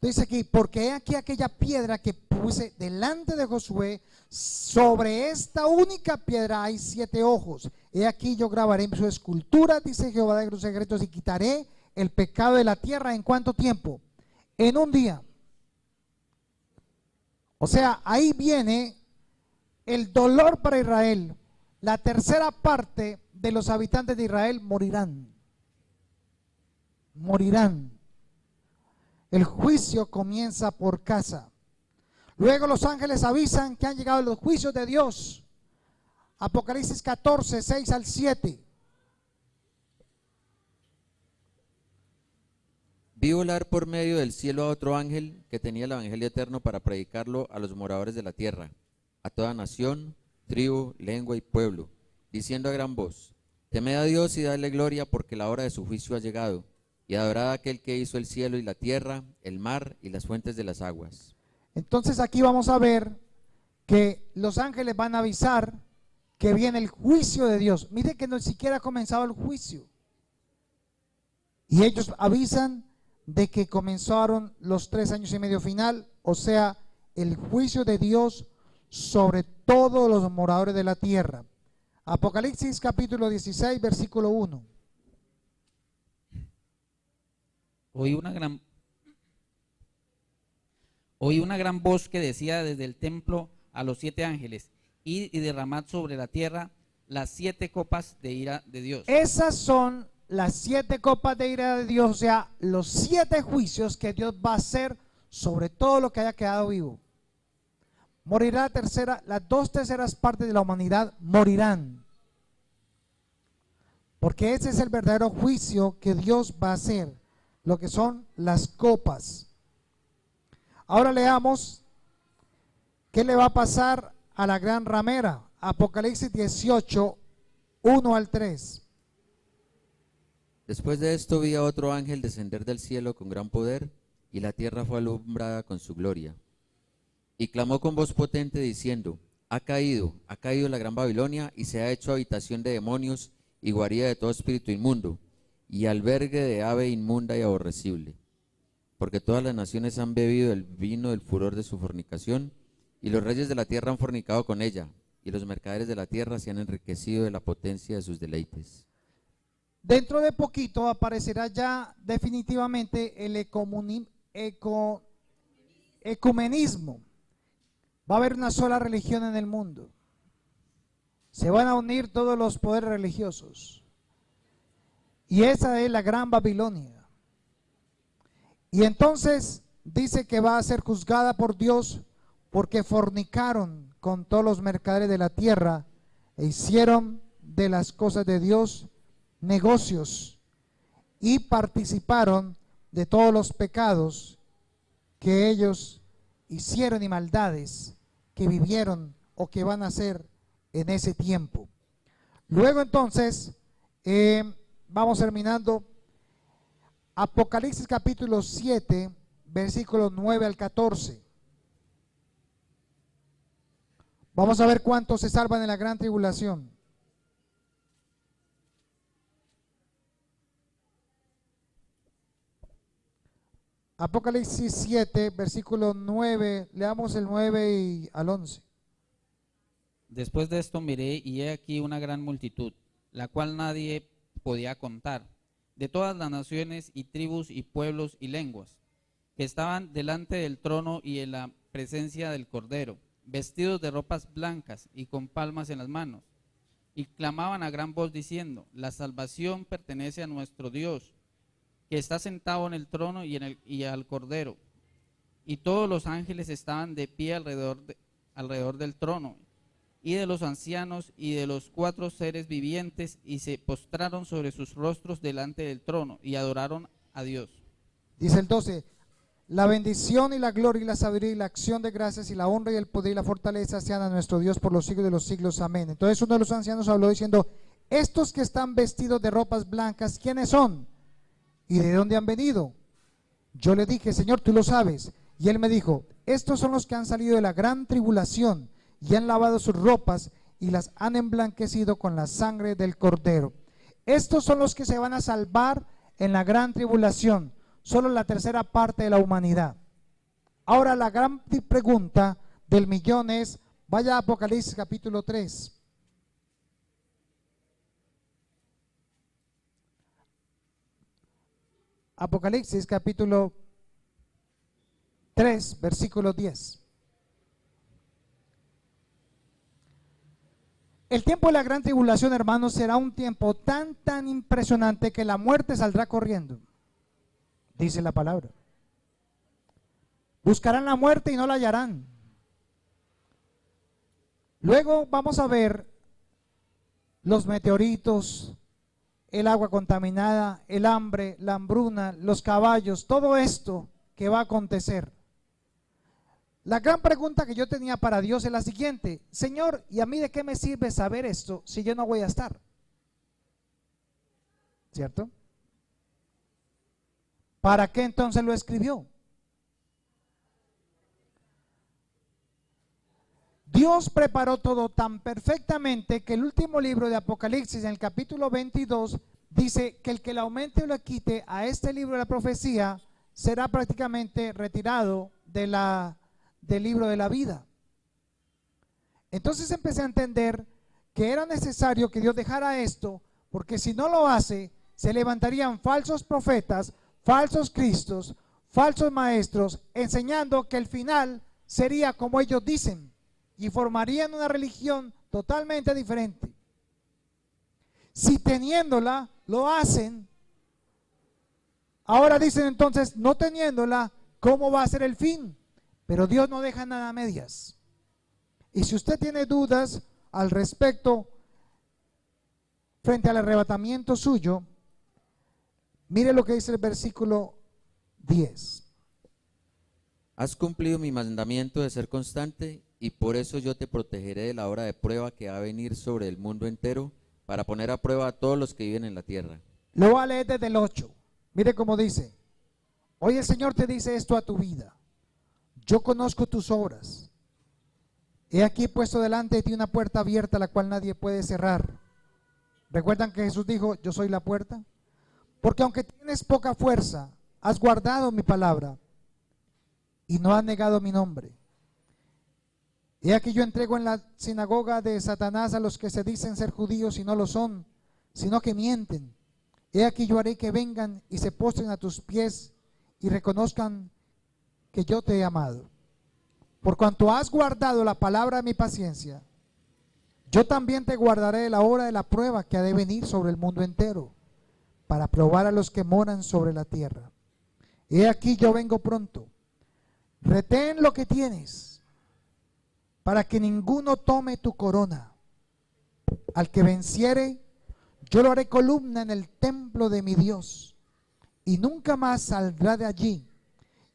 [SPEAKER 1] Dice aquí, porque he aquí aquella piedra que puse delante de Josué, sobre esta única piedra hay 7 ojos. He aquí yo grabaré en su escultura, dice Jehová de los secretos, y quitaré el pecado de la tierra. ¿En cuánto tiempo? En un día. O sea, ahí viene el dolor para Israel. La tercera parte de los habitantes de Israel morirán. Morirán. El juicio comienza por casa. Luego los ángeles avisan que han llegado los juicios de Dios. Apocalipsis 14, 6 al 7.
[SPEAKER 3] Vi volar por medio del cielo a otro ángel que tenía el evangelio eterno para predicarlo a los moradores de la tierra, a toda nación, tribu, lengua y pueblo, diciendo a gran voz: temed a Dios y dadle gloria, porque la hora de su juicio ha llegado, y adorad a aquel que hizo el cielo y la tierra, el mar y las fuentes de las aguas.
[SPEAKER 1] Entonces aquí vamos a ver que los ángeles van a avisar que viene el juicio de Dios. Mire que no siquiera ha comenzado el juicio. Y ellos avisan de que comenzaron los 3 años y medio final, o sea, el juicio de Dios sobre todos los moradores de la tierra. Apocalipsis capítulo 16, versículo 1.
[SPEAKER 2] Oí una gran Oí una gran voz que decía desde el templo a los 7 ángeles: id y derramad sobre la tierra las 7 copas de ira de Dios.
[SPEAKER 1] Esas son las 7 copas de ira de Dios, o sea, los 7 juicios que Dios va a hacer sobre todo lo que haya quedado vivo. Morirá las 2/3 partes de la humanidad morirán. Porque ese es el verdadero juicio que Dios va a hacer, lo que son las copas. Ahora leamos qué le va a pasar a la gran ramera. Apocalipsis 18, 1 al 3.
[SPEAKER 3] Después de esto vi a otro ángel descender del cielo con gran poder, y la tierra fue alumbrada con su gloria. Y clamó con voz potente diciendo: ha caído la gran Babilonia, y se ha hecho habitación de demonios y guarida de todo espíritu inmundo, y albergue de ave inmunda y aborrecible. Porque todas las naciones han bebido el vino del furor de su fornicación, y los reyes de la tierra han fornicado con ella, y los mercaderes de la tierra se han enriquecido de la potencia de sus deleites.
[SPEAKER 1] Dentro de poquito aparecerá ya definitivamente el ecumenismo. Va a haber una sola religión en el mundo. Se van a unir todos los poderes religiosos. Y esa es la gran Babilonia. Y entonces dice que va a ser juzgada por Dios porque fornicaron con todos los mercaderes de la tierra e hicieron de las cosas de Dios negocios y participaron de todos los pecados que ellos hicieron y maldades que vivieron o que van a hacer en ese tiempo. Luego entonces vamos terminando. Apocalipsis capítulo 7 versículos 9 al 14. Vamos a ver cuántos se salvan en la gran tribulación. Apocalipsis 7, versículo 9, leamos el 9 y al 11.
[SPEAKER 2] Después de esto miré, y he aquí una gran multitud, la cual nadie podía contar, de todas las naciones y tribus y pueblos y lenguas, que estaban delante del trono y en la presencia del Cordero, vestidos de ropas blancas y con palmas en las manos, y clamaban a gran voz diciendo: la salvación pertenece a nuestro Dios, que está sentado en el trono y al Cordero. Y todos los ángeles estaban de pie alrededor del trono, y de los ancianos y de los 4 seres vivientes, y se postraron sobre sus rostros delante del trono y adoraron a Dios.
[SPEAKER 1] Dice el 12: la bendición y la gloria y la sabiduría y la acción de gracias y la honra y el poder y la fortaleza sean a nuestro Dios por los siglos de los siglos. Amén. Entonces uno de los ancianos habló diciendo: estos que están vestidos de ropas blancas, ¿quiénes son? ¿Y de dónde han venido? Yo le dije: Señor, tú lo sabes. Y él me dijo: estos son los que han salido de la gran tribulación y han lavado sus ropas y las han emblanquecido con la sangre del Cordero. Estos son los que se van a salvar en la gran tribulación, solo la 1/3 parte de la humanidad. Ahora la gran pregunta del millón es: vaya a Apocalipsis capítulo 3. Apocalipsis capítulo 3, versículo 10. El tiempo de la gran tribulación, hermanos, será un tiempo tan impresionante que la muerte saldrá corriendo, dice la palabra. Buscarán la muerte y no la hallarán. Luego vamos a ver los meteoritos, el agua contaminada, el hambre, la hambruna, los caballos, todo esto que va a acontecer. La gran pregunta que yo tenía para Dios es la siguiente: Señor, ¿y a mí de qué me sirve saber esto si yo no voy a estar? ¿Cierto? ¿Para qué entonces lo escribió? Dios preparó todo tan perfectamente que el último libro de Apocalipsis, en el capítulo 22, dice que el que le aumente o le quite a este libro de la profecía será prácticamente retirado del libro de la vida. Entonces empecé a entender que era necesario que Dios dejara esto, porque si no lo hace, se levantarían falsos profetas, falsos cristos, falsos maestros enseñando que el final sería como ellos dicen y formarían una religión totalmente diferente. Si teniéndola lo hacen, ahora dicen entonces, no teniéndola, ¿cómo va a ser el fin? Pero Dios no deja nada a medias. Y si usted tiene dudas al respecto frente al arrebatamiento suyo, mire lo que dice el versículo 10.
[SPEAKER 3] Has cumplido mi mandamiento de ser constante, y por eso yo te protegeré de la hora de prueba que va a venir sobre el mundo entero, para poner a prueba a todos los que viven en la tierra.
[SPEAKER 1] Lo voy a leer desde el 8. Mire cómo dice. Hoy el Señor te dice esto a tu vida. Yo conozco tus obras. He aquí puesto delante de ti una puerta abierta, la cual nadie puede cerrar. ¿Recuerdan que Jesús dijo, yo soy la puerta? Porque aunque tienes poca fuerza, has guardado mi palabra y no has negado mi nombre. He aquí yo entrego en la sinagoga de Satanás a los que se dicen ser judíos y no lo son, sino que mienten. He aquí yo haré que vengan y se postren a tus pies y reconozcan que yo te he amado. Por cuanto has guardado la palabra de mi paciencia, yo también te guardaré de la hora de la prueba que ha de venir sobre el mundo entero, para probar a los que moran sobre la tierra. He aquí yo vengo pronto. Retén lo que tienes, para que ninguno tome tu corona. Al que venciere, yo lo haré columna en el templo de mi Dios, y nunca más saldrá de allí.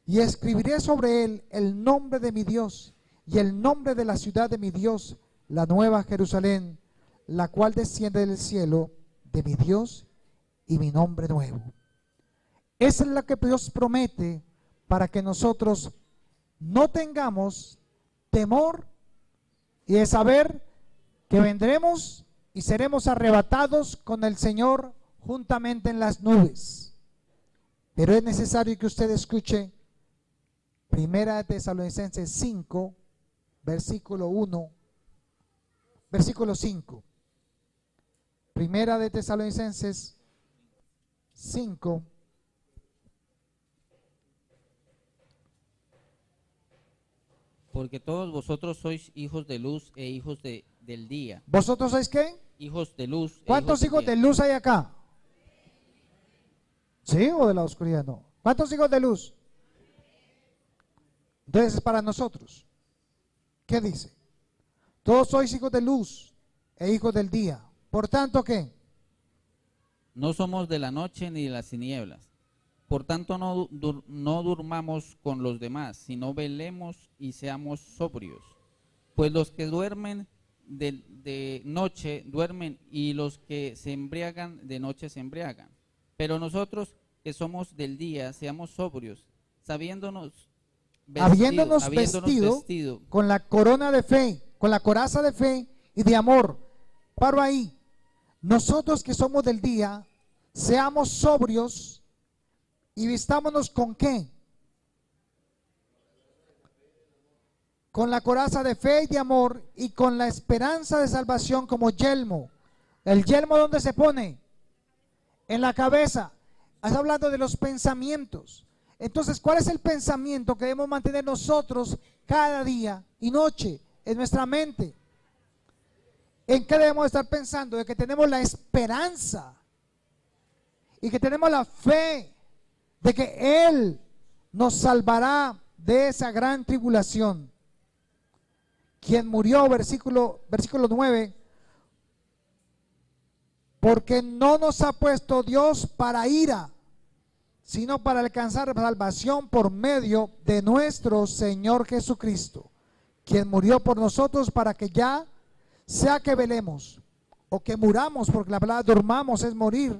[SPEAKER 1] Y escribiré sobre él el nombre de mi Dios y el nombre de la ciudad de mi Dios, la nueva Jerusalén, la cual desciende del cielo de mi Dios, y mi nombre nuevo. Esa es la que Dios promete para que nosotros no tengamos temor y de saber que vendremos y seremos arrebatados con el Señor juntamente en las nubes. Pero es necesario que usted escuche Primera de Tesalonicenses 5, versículo 1, versículo 5. Primera de Tesalonicenses 5,
[SPEAKER 2] Porque todos vosotros sois hijos de luz e hijos del día.
[SPEAKER 1] ¿vosotros sois qué?
[SPEAKER 2] Hijos de luz.
[SPEAKER 1] ¿Cuántos hijos de luz hay acá? ¿Sí o de la oscuridad? No. ¿Cuántos hijos de luz? Entonces es para nosotros. ¿Qué dice? Todos sois hijos de luz e hijos del día. Por tanto, ¿qué?
[SPEAKER 2] No somos de la noche ni de las tinieblas. Por tanto, no durmamos con los demás, sino velemos y seamos sobrios. Pues los que duermen de noche duermen, y los que se embriagan de noche se embriagan. Pero nosotros que somos del día, seamos sobrios, habiéndonos vestido
[SPEAKER 1] con la corona de fe, con la coraza de fe y de amor. Paro ahí. Nosotros que somos del día, seamos sobrios y vistámonos con ¿qué? Con la coraza de fe y de amor, y con la esperanza de salvación como yelmo. ¿El yelmo dónde se pone? En la cabeza. Estás hablando de los pensamientos. Entonces, ¿cuál es el pensamiento que debemos mantener nosotros cada día y noche en nuestra mente? ¿En qué debemos estar pensando? De que tenemos la esperanza y que tenemos la fe de que Él nos salvará de esa gran tribulación. Quien murió, versículo 9, porque no nos ha puesto Dios para ira, sino para alcanzar salvación por medio de nuestro Señor Jesucristo, quien murió por nosotros para que ya sea que velemos o que muramos, porque la palabra durmamos es morir,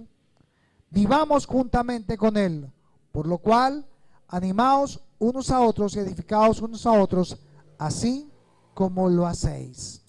[SPEAKER 1] vivamos juntamente con Él. Por lo cual, animaos unos a otros y edificaos unos a otros, así como lo hacéis.